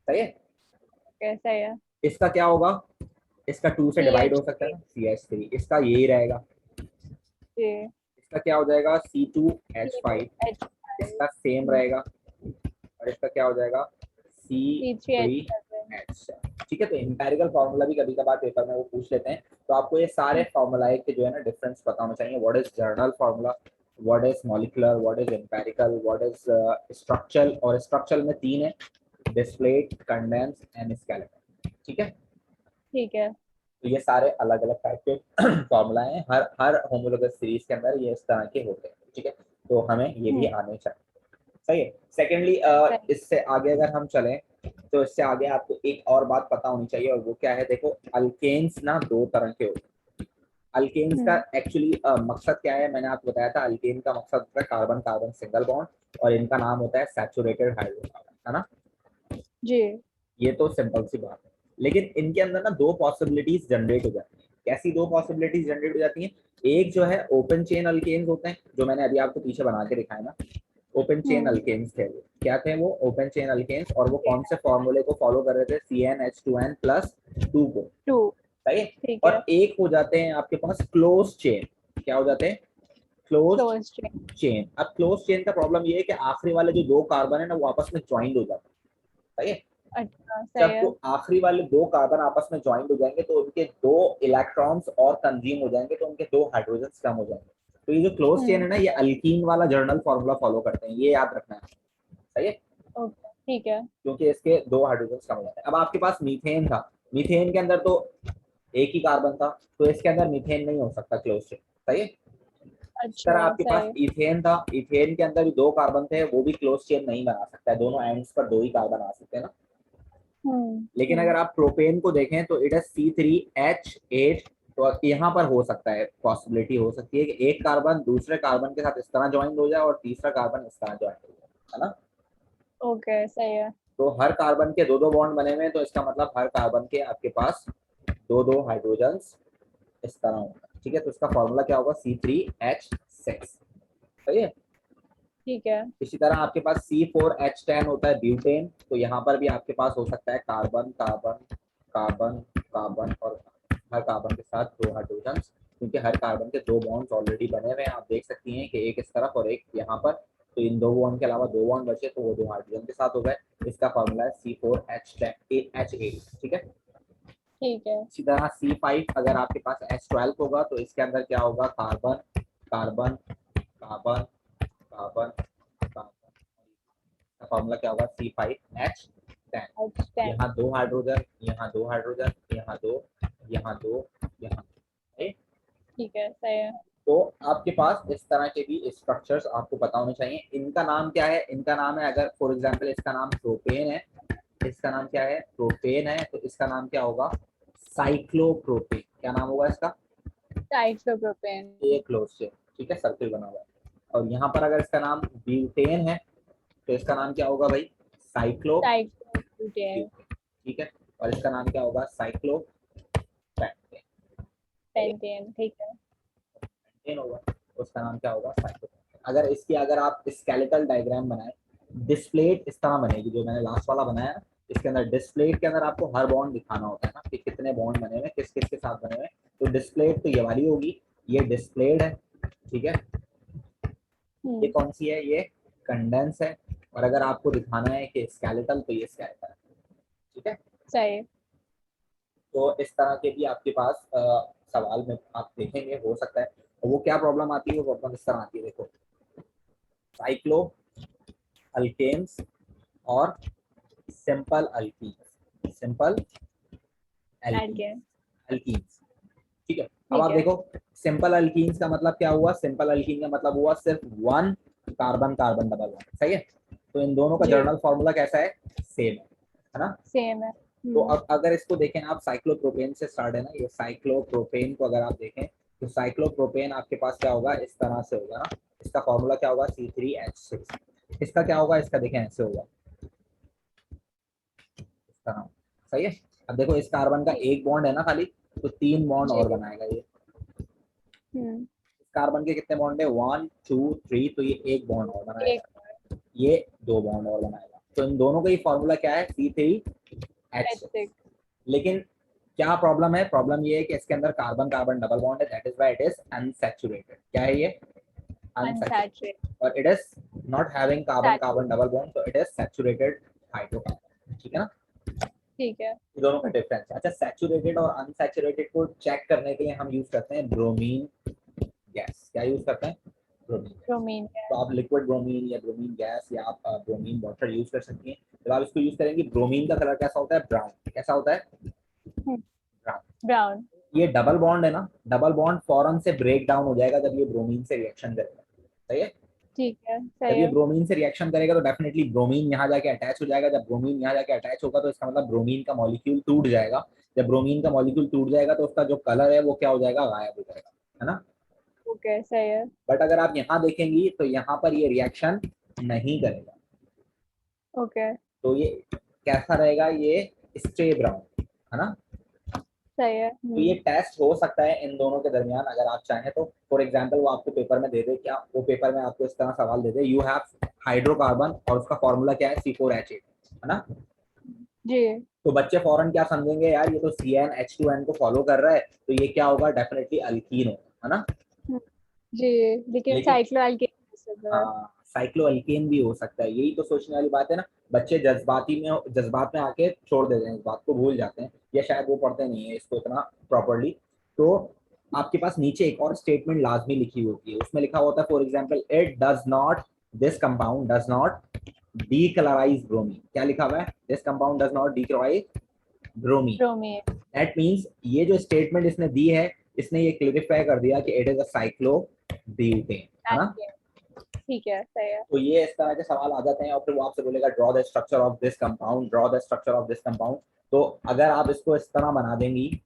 सही है। ओके सही है। इसका क्या होगा? इसका 2 से सी डिवाइड एच हो सकता है थ्री ना, CH3, इसका यही रहेगा। जी। इसका क्या हो जाएगा? सी टू C2H5, एच इसका सेम रहेगा। और इसका क्या हो जाएगा? सी थ्री एच C3H, सेवन ठीक है। तो एम्पेरिकल फार्मूला भी कभी कभार पेपर में वो पूछ लेते हैं, तो आपको ये सारे फार्मूलाए के जो है ना डिफरेंस पता होना चाहिए। What is journal formula, what is molecular, what is empirical, what is structural. और स्ट्रक्चरल में 3 है, डिस्प्लेट, कंडेंस एंड स्केलेटन, ठीक है। ठीक है। तो ये सारे अलग अलग टाइप के फॉर्मूलाए हैं, हर हर होमोलोगस सीरीज के अंदर ये इस तरह के होते हैं, ठीक है। तो हमें ये भी आने चाहिए, सही है। सेकेंडली, सही। इससे आगे अगर हम चलें, तो इससे आगे आपको एक और बात पता होनी चाहिए, और वो क्या है? देखो, अल्केन्स ना 2 तरह के होते हैं। अल्केन्स का एक्चुअली मकसद क्या है? मैंने आपको बताया था, अल्केन का मकसद होता है कार्बन कार्बन सिंगल बॉन्ड, और इनका नाम होता है सैचुरेटेड हाइड्रोकार्बन, है ना। जी। ये तो सिंपल सी बात है, लेकिन इनके अंदर ना 2 पॉसिबिलिटीज जनरेट हो जाती हैं। कैसी 2 पॉसिबिलिटीज जनरेट हो जाती हैं? एक जो है ओपन चेन अल्केन्स होते हैं, जो मैंने अभी आपको पीछे बना के दिखाया ना, ओपन चेन अल्केन्स थे वो। क्या थे वो? Open chain alkanes. और वो कौन से फॉर्मूले को फॉलो कर रहे थे? CnH2n+2 को, टू। सही है। ठीक है। और एक हो जाते हैं आपके पास क्लोज चेन। क्या हो जाते हैं? Close close chain. चेन। अब क्लोज चेन का प्रॉब्लम ये है कि आखिरी वाले जो 2 कार्बन है ना, वो आपस में ज्वाइंट हो जाते हैं, सही है। अच्छा सही जब है। तो आखिरी वाले 2 कार्बन आपस में ज्वाइंट हो जाएंगे, तो उनके 2 इलेक्ट्रॉन्स और कंज्यूम हो जाएंगे, तो उनके 2 हाइड्रोजन कम हो जाएंगे। तो ये जो क्लोज चेन है ना, ये अल्कीन वाला जर्नल फॉर्मूला फॉलो करते हैं, ये याद रखना है, सही है। ओके ठीक है। क्योंकि इसके 2 हाइड्रोजन कम हो जाते हैं। अब आपके पास मीथेन था, मीथेन के अंदर तो एक ही कार्बन था, तो इसके अंदर मीथेन नहीं हो सकता क्लोज चेन, सही है। इस तरह अच्छा आपके पास सही। इथेन था, इथेन के अंदर भी 2 कार्बन थे, वो भी क्लोज चेन नहीं बना सकता है, दोनों एंड्स पर 2 ही कार्बन आ सकते हैं ना। लेकिन अगर आप प्रोपेन को देखें, तो इट इज C3H8। तो यहाँ पर हो सकता है, पॉसिबिलिटी हो सकती है कि एक कार्बन दूसरे कार्बन के साथ इस तरह ज्वाइन हो जाए और तीसरा कार्बन इस तरह ज्वाइन हो जाए, है ना। ओके सही है। तो हर कार्बन के 2 2 बॉन्ड बने हुए हैं, तो इसका मतलब हर कार्बन के आपके पास 2 2 हाइड्रोजन इस तरह होगा, ठीक है। तो इसका फॉर्मूला क्या होगा? C3H6, सही है। ठीक है। इसी तरह आपके पास C4H10 होता है, ब्यूटेन। तो यहाँ पर भी आपके पास हो सकता है कार्बन कार्बन कार्बन कार्बन, और हर कार्बन के साथ 2 हाइड्रोजन, क्योंकि हर कार्बन के 2 बॉन्ड्स ऑलरेडी बने हुए हैं। आप देख सकती हैं कि एक इस तरफ और एक यहाँ पर, तो इन 2 बॉन्ड के अलावा 2 बॉन्ड बचे, तो वो 2 हाइड्रोजन के साथ हो गए। इसका फॉर्मूला है C4H8, ठीक है। ठीक है। इसी तरह C5, अगर आपके पास H12 होगा, तो इसके अंदर क्या होगा? Carbon carbon carbon carbon carbon, formula क्या होगा? C5H10। H10। यहाँ 2 हाइड्रोजन, यहाँ 2 हाइड्रोजन, यहाँ 2, यहाँ 2, यहाँ 2। ठीक है सही है। तो आपके पास इस तरह के भी स्ट्रक्चर्स आपको पता होने चाहिए। इनका नाम क्या है? इनका नाम है, अगर फॉर एग्जांपल इसका नाम प्रोपेन है, इसका नाम क्या है? प्रोपेन है, तो इसका नाम क्या होगा? साइक्लोप्रोपेन। क्या नाम होगा इसका? साइक्लोप्रोपेन। ये क्लोज चेन, ठीक है, सर्किल बना हुआ है। और यहाँ पर अगर इसका नाम ब्यूटेन है, तो इसका नाम क्या होगा भाई? Cyclo, cyclobutane. ठीक है। और इसका नाम क्या होगा? Cyclo pentane. ठीक है। पेंटेन होगा, उसका नाम क्या होगा? साइक्लोपेंटेन। अगर इसकी, अगर आप स्केलेटल डायग्राम बनाए, डिस्प्लेट इस तरह बनेगी, जो मैंने लास्ट वाला बनाया ना, इसके अंदर डिस्प्लेट के अंदर आपको हर बॉन्ड दिखाना होता है ना, कि कितने बॉन्ड बने हुए, किस किस के साथ बने हुए। तो डिस्प्लेट तो ये वाली होगी, ये डिस्प्लेड है, ठीक है। ये कौन सी है? ये कंडेंस है। और अगर आपको दिखाना है कि स्केलेटल, तो ये स्केलेटल है, ठीक है। सही। तो इस तरह के भी आपके पास सवाल में आप देखेंगे, हो सकता है। और वो क्या प्रॉब्लम आती है? वो प्रॉब्लम इस तरह आती है, देखो, साइक्लो अल्केन्स और simple alkenes, simple alkane. Alkenes. ठीक है, अब ठीक आप है। देखो सिंपल अल्कीन्स का मतलब क्या हुआ, सिंपल अल्कीन का मतलब हुआ सिर्फ one carbon carbon double bond, सही है। तो इन दोनों का जी जर्नल फॉर्मूला कैसा है, सेम है ना। सेम है। तो अब अगर इसको देखें आप, साइक्लोप्रोपेन से स्टार्ट है ना, ये साइक्लोप्रोपेन को अगर आप देखें तो साइक्लोप्रोपेन आपके पास क्या होगा, इस तरह से होगा ना, इसका फॉर्मूला क्या होगा, C3H6। इसका क्या होगा, इसका देखें ऐसे होगा, इस तरह, सही है। अब देखो इस कार्बन का एक बॉन्ड है ना खाली, तो 3 बॉन्ड जी। और बनाएगा ये। हम्म। इस कार्बन के कितने बॉन्ड है, 1 2 3, तो ये एक बॉन्ड और एक बनाएगा, ये 2 बॉन्ड और बनाएगा। तो इन दोनों का ही फॉर्मूला क्या है, C3H6। एसिड। लेकिन क्या प्रॉब्लम है, प्रॉब्लम ये है कि इसके अंदर कार्बन कार्बन डबल बॉन्ड है, that is why it is unsaturated. क्या है ये, अनसैचुरेटेड। अनसैचुरेटेड। और it is not having carbon carbon double bond, तो इट इज सैचुरेटेड हाइड्रोकार्बन। ठीक है ना, ठीक है। ये दोनों का डिफरेंस है। अच्छा, सैचुरेटेड और अनसैचुरेटेड को चेक करने के लिए हम यूज करते हैं ब्रोमीन गैस। क्या यूज करते हैं, ब्रोमीन गैस। ब्रोमीन तो गैस। आप लिक्विड ब्रोमीन या ब्रोमीन गैस या आप ब्रोमीन वाटर यूज कर सकती हैं। जब आप इसको यूज करेंगे, ब्रोमीन का कलर कैसा होता है, ब्राउन। कैसा होता है, ब्राउन। ब्राउन। ये डबल बॉन्ड है ना, डबल बॉन्ड फौरन से ब्रेक डाउन हो जाएगा जब ये ब्रोमीन से रिएक्शन करेगा, सही है। ठीक है। जब सही ये है। ब्रोमीन से रिएक्शन करेगा तो डेफिनेटली ब्रोमीन यहाँ जाके अटैच हो जाएगा। जब ब्रोमीन यहाँ जाके अटैच होगा तो इसका मतलब ब्रोमीन का मॉलिक्यूल टूट जाएगा। जब ब्रोमीन का मॉलिक्यूल टूट जाएगा तो उसका जो कलर है वो क्या हो जाएगा, गायब हो जाएगा, है ना। ओके सही है। बट अगर आप यहाँ देखेंगी तो यहाँ पर ये रिएक्शन नहीं करेगा, ओके तो ये कैसा रहेगा, ये स्टे ब्राउन, है ना। सही है। तो ये टेस्ट हो सकता है इन दोनों के दरमियान, अगर आप चाहें तो। फॉर एग्जांपल वो आपको पेपर में दे दे, क्या वो पेपर में आपको इस तरह सवाल दे दे, यू हैव हाइड्रोकार्बन और उसका फॉर्मूला क्या है, C4H8, है ना। जी तो बच्चे फौरन क्या समझेंगे, यार ये तो CnH2n को फॉलो कर रहा है, तो ये क्या होगा, डेफिनेटली अल्कीन होगा, है ना। जी। लेकिन लेकिन साइक्लो एल्केन। हाँ, साइक्लो अल्केन भी हो सकता है, यही तो सोचने वाली बात है ना। बच्चे जज्बात में आके छोड़ देते हैं, इस बात को भूल जाते हैं, या शायद वो पढ़ते नहीं है इसको इतना प्रॉपरली। तो आपके पास नीचे एक और स्टेटमेंट लाजमी लिखी होती है, उसमें लिखा होता है for example, it does not, this compound does not decolourise bromine. क्या लिखा हुआ है, this compound does not decolourise bromine. Bromine. That means ये जो स्टेटमेंट इसने दी है, इसने ये क्लेरिफाई कर दिया कि इट इज अ साइक्लोब्यूटेन, है ना। एल्केन। ठीक है सही है। तो ये इस तरह के सवाल आ जाते हैं, और फिर वो आपसे बोलेगा draw the structure of this compound, draw the structure of this compound. तो अगर आप इसको इस तरह बना देंगी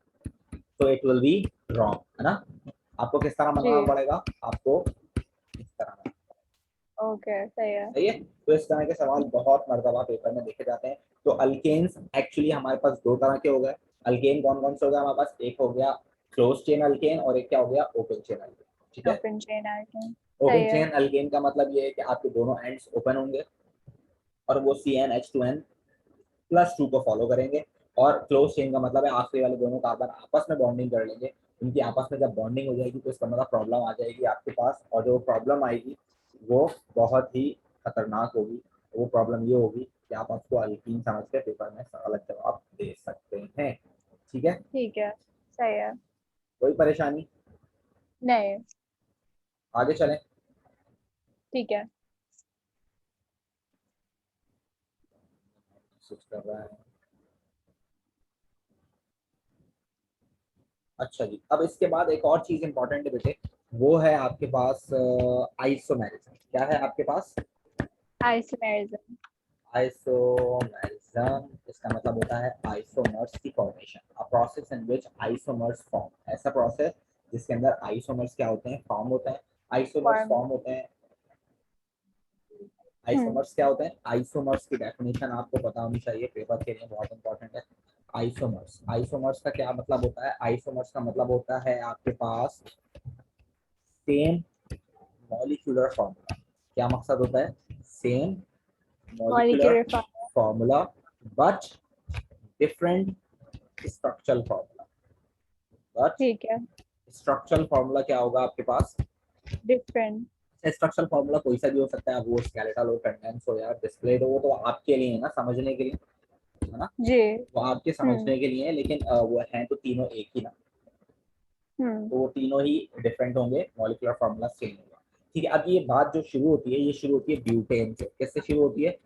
तो इट विल बी रॉन्ग, है ना। आपको किस तरह जी। बनाना पड़ेगा, आपको इस तरह बनाना, ओके सही है। सही है। तो इस तरह के सवाल बहुत मर्तबा पेपर में देखे जाते हैं। तो अल्केन्स एक्चुअली हमारे पास दो तरह के हो गए। अल्केन कौन कौन से हो गए हमारे पास, एक हो गया क्लोज चेन अल्केन और एक क्या हो गया, ओपन चेन अल्केन। ठीक है, ओपन चेन एल्केन। ओपन सही है। चेन अल्केन का मतलब ये है कि आपके दोनों एंड्स ओपन होंगे और वो CnH2n+2 को फॉलो करेंगे। और क्लोज चेन का मतलब है आखिरी वाले दोनों कार्बन आपस में बॉन्डिंग कर लेंगे। उनकी आपस में जब बॉन्डिंग हो जाएगी तो इसका मतलब प्रॉब्लम आ जाएगी आपके पास, और जो प्रॉब्लम आएगी वो बहुत ही खतरनाक होगी। वो प्रॉब्लम ये होगी कि आप आपको अल्कीन समझ के पेपर में गलत जवाब दे सकते हैं। ठीक है, ठीक है सही है। कोई परेशानी, नहीं। आगे चलें। ठीक है। स्विच कर रहा है। अच्छा जी, अब इसके बाद एक और चीज इंपॉर्टेंट है बेटे, वो है आपके पास आइसोमेरिज्म। क्या है आपके पास, आइसोमेरिज्म। आइसोमेरिज्म। इसका मतलब होता है आइसोमर्स की formation, a process in which isomers form. ऐसा प्रोसेस जिसके अंदर आइसोमर्स क्या होते हैं, फॉर्म होते हैं। Isomers form. फॉर्म होते हैं। आइसोमर्स क्या होते हैं, आइसोमर्स की डेफिनेशन आपको पता होनी चाहिए, पेपर के लिए बहुत इंपॉर्टेंट है। आइसोमर्स, आइसोमर्स का क्या मतलब होता है, आइसोमर्स का मतलब होता है आपके पास सेम मॉलिक्यूलर फॉर्मूला। क्या मकसद होता है, same molecular molecular form. Formula but different structural formula. But ठीक है। स्ट्रक्चरल फॉर्मूला क्या होगा आपके पास, डिफरेंट। स्ट्रक्चरल फॉर्मूला कोई सा भी हो सकता है, अब वो स्केलेटल हो, कंडेंस हो या डिस्प्लेड हो, वो तो आपके लिए है ना, समझने के लिए, है ना। जी। वो आपके हम्म। समझने के लिए है, लेकिन वो हैं तो तीनों एक ही ना। हम्म। तो वो तीनों ही डिफरेंट होंगे, मॉलिक्यूलर फॉर्मूला सेम होगा। ठीक है, अब ये बात जो शुरू होती है, ये शुरू होती है ब्यूटेन से। किससे शुरू होती है,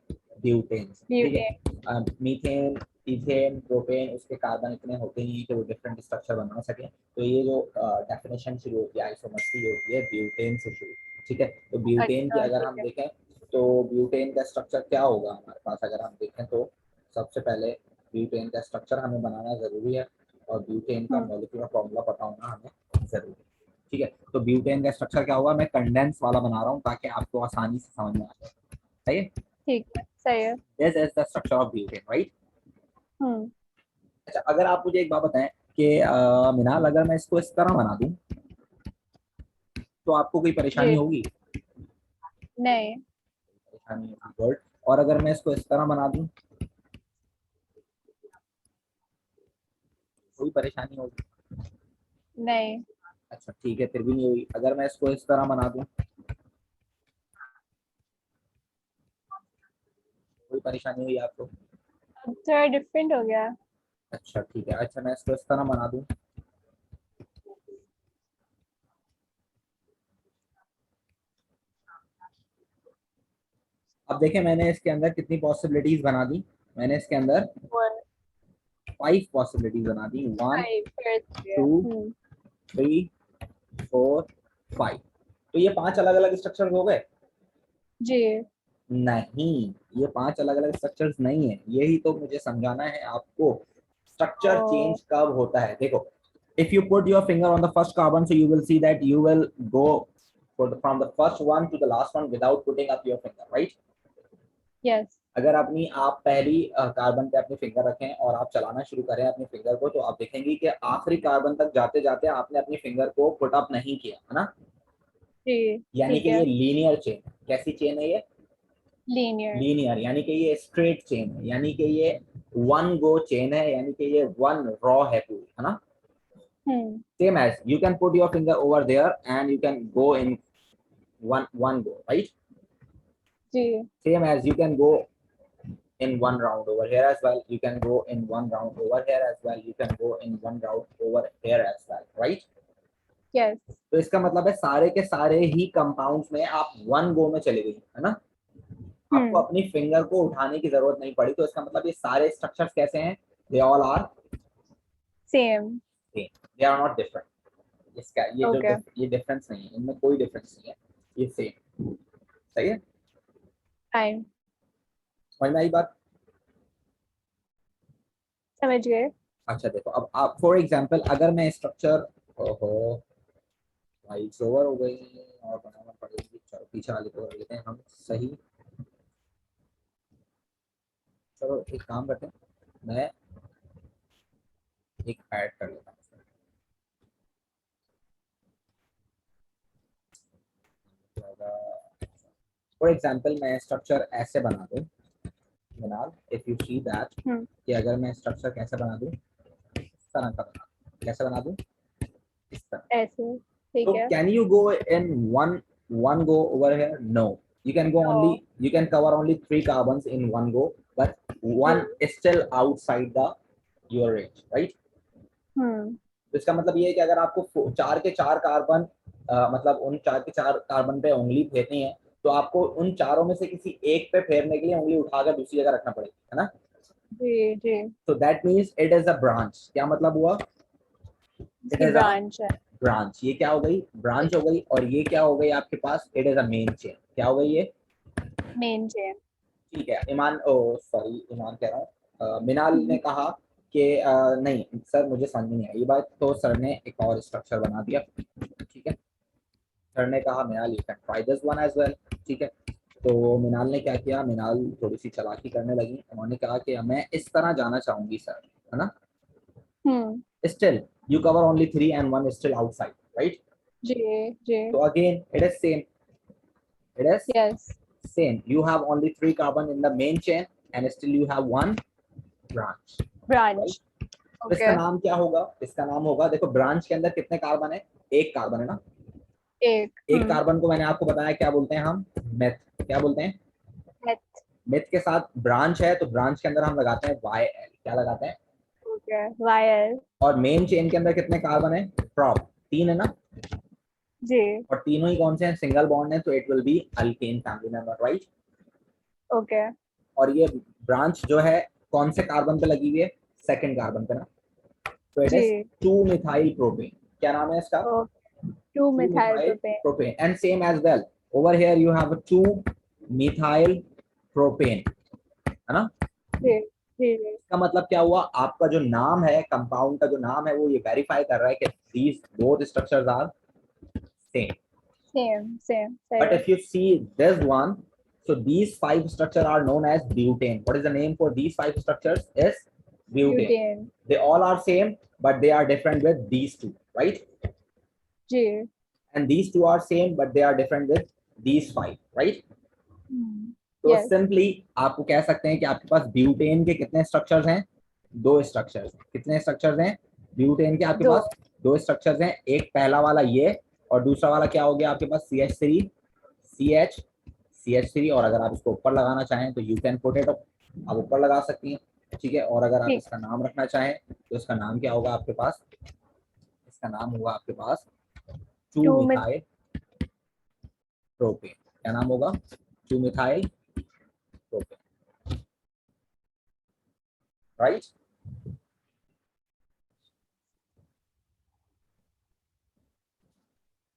ब्यूटेन से। ठीक ब्यूटेन। है, मीथेन इथेन प्रोपेन उसके कार्बन इतने होते ही कि वो डिफरेंट स्ट्रक्चर बना सके। तो ये जो डेफिनेशन शुरू होती है आइसोमर्स की होती है ब्यूटेन से शुरू, ठीक है। तो ब्यूटेन की अच्छा अगर ठीक हम है। देखें तो ब्यूटेन का स्ट्रक्चर क्या होगा हमारे पास, अगर हम देखें तो सबसे पहले ब्यूटेन का स्ट्रक्चर हमें बनाना जरूरी है और ब्यूटेन का हम्म मॉलिक्यूलर फॉर्मूला पता होना हमें जरूरी है, ठीक है। तो ब्यूटेन का स्ट्रक्चर क्या होगा, मैं कंडेंस वाला बना रहा हूँ ताकि आपको आसानी से समझ में आ जाए, सही है। ठीक है, सही है। This is the structure of butane, right. Hmm अच्छा, अगर आप मुझे एक बात बताएं कि मिनाल अगर मैं इसको इस तरह बना दूं तो आपको कोई परेशानी जी होगी? नहीं। परेशानी होगी, गुड। और अगर मैं इसको इस तरह बना दूं कोई परेशानी होगी? नहीं। अच्छा ठीक है, फिर भी नहीं हुई। अगर मैं इसको इस तरह बना दूं कोई परेशानी हुई आपको? अब थोड़ा डिफरेंट हो गया। अच्छा ठीक है, अच्छा मैं इसको इस तरह बना दूं, अब देखें मैंने इसके अंदर कितनी पॉसिबिलिटीज बना दी, मैंने इसके अंदर वन 5 पॉसिबिलिटीज बना दी, 1 फाइव फिर 2 3 4 5। तो ये 5 अलग अलग स्ट्रक्चर हो गए? जी। नहीं, ये 5 अलग अलग स्ट्रक्चर्स नहीं है, यही तो मुझे समझाना है आपको। स्ट्रक्चर ओ चेंज कब होता है, देखो if you put your finger on the first carbon, so you will see that you will go from the first one to the last one without putting up your finger, right? Yes. अगर अपनी आप पहली कार्बन पे अपनी फिंगर रखें और आप चलाना शुरू करें अपनी फिंगर को, तो आप देखेंगे कि आखिरी कार्बन तक जाते जाते आपने अपनी फिंगर को पुट अप नहीं किया, है ना। जी यानी ठीक कि है। ये लीनियर चेन, कैसी चेन है ये? लीनियर। लीनियर, यानी कि ये स्ट्रेट चेन है, यानी कि ये वन गो चेन है, यानी कि ये वन रॉ है पूरी, है ना। Hmm same as you can put your finger over there and you can go in one go, right? जी Same as you can go in one round over here as well, you can go in one round over here as well, you can go in one round over here as well, right? Yes. तो इसका मतलब है सारे के सारे ही कंपाउंड्स में आप वन गो में चले गई, है ना। आपको हम्म अपनी फिंगर को उठाने की जरूरत नहीं पड़ी, तो इसका मतलब ये सारे स्ट्रक्चर्स कैसे हैं, they all are same. Same, they are not different. इसका ये जो ओके। ये डिफरेंस नहीं है, इनमें कोई डिफरेंस नहीं है, ये सेम, सही है। फाइन। समझ में आई बात? समझ गए। अच्छा देखो, अब आप फॉर एग्जांपल अगर मैं स्ट्रक्चर, ओहो लाइट्स ओवर हो गई और बनाना पड़ेगी, चलो पीछे वाले को कर लेते हैं हम, सही। चलो एक काम करते हैं, मैं एक ऐड कर लेता हूँ। फॉर एग्जांपल मैं स्ट्रक्चर ऐसे बना दूं, जनाब इफ यू सी दैट, कि अगर मैं स्ट्रक्चर कैसे बना दूं, इस तरह का बना दूं, कैसे बना दूं, इस तरह। ऐसे ठीक So है। can you go in one go over here? No. You can go no. only, you can cover only 3 carbons in one go, but जी। one is still outside the your range, right? Hmm तो इसका मतलब ये है कि अगर आपको 4 के 4 कार्बन मतलब उन 4 के 4 कार्बन पे उंगली फेरनी है, तो आपको उन चारों में से किसी एक पे फेरने के लिए उंगली उठाकर दूसरी जगह रखना पड़ेगा, है ना। जी जी। तो that means it is a branch. क्या मतलब हुआ? इट इसकी इज अ ब्रांच है। ब्रांच। ये क्या हो गई? ब्रांच हो गई। और ये क्या हो गई आपके पास? It is a main chain. क्या हो गई ये? Main chain. ठीक है। ईमान, ओ सॉरी, ईमान कह रहा हूँ, मिनाल ने कहा कि नहीं सर मुझे समझ नहीं आई ये बात, तो सर ने एक और स्ट्रक्चर बना दिया, ठीक है। सर ने कहा Minal you can try this one as well, ठीक है। तो मिनाल ने क्या किया, मिनाल थोड़ी सी चालाकी करने लगी, उन्होंने कहा कि मैं इस तरह जाना चाहूंगी सर, है ना। हम्म still you cover only 3 and one is still outside, right? जी जी। So again it is same, it is yes. same, you have only 3 carbon in the main chain and still you have one branch, right? Branch. तो इसका ओके। नाम क्या होगा? इसका नाम होगा, देखो ब्रांच के अंदर कितने कार्बन है? एक कार्बन है ना। एक। एक कार्बन को मैंने आपको बताया क्या बोलते हैं हम? मेथ। क्या बोलते हैं? मेथ। मेथ के साथ ब्रांच है, तो ब्रांच के अंदर हम लगाते हैं YL। क्या लगाते हैं? ओके। वाई। और मेन चेन के अंदर कितने कार्बन है? प्रॉप 3 है ना। जी। और तीनों ही कौन से हैं? सिंगल बॉन्ड है, तो it will be alkane family member, right. Okay. और ये ब्रांच जो है कौन से कार्बन पे लगी हुई है? सेकंड कार्बन पे ना, तो इट इज जी 2 मिथाइल प्रोपेन। क्या नाम है इसका? ओ 2 2 methyl methyl propane propane. And same as well over here you have 2 methyl propane, है ना? जी जी इसका मतलब क्या हुआ? आपका जो नाम है, कंपाउंड का जो नाम है, वो ये वेरीफाई कर रहा है कि these both structures are same. same सही But है if you see this one, so these 5 structures are known as butane. What is the name for these 5 structures? Is butane. butane They all are same, but they are different with these two, right? जी And these two are same, but they are different with these 5, right? तो yes सिंपली आपको कह सकते हैं कि आपके पास ब्यूटेन के कितने स्ट्रक्चर्स हैं? 2 स्ट्रक्चर्स। कितने स्ट्रक्चर्स हैं ब्यूटेन के? आपके दो पास 2 स्ट्रक्चर्स हैं। एक पहला वाला ये, और दूसरा वाला क्या हो गया आपके पास? CH3 और अगर आप इसको ऊपर लगाना चाहें तो you can put it up, आप ऊपर लगा सकती हैं, ठीक है। और अगर आप ठीक इसका नाम रखना चाहें तो इसका नाम क्या होगा आपके पास? इसका नाम होगा आपके पास 2 2 में मिथाइल प्रोपेन। क्या नाम होगा? 2 मिथाइल प्रोपेन, राइट?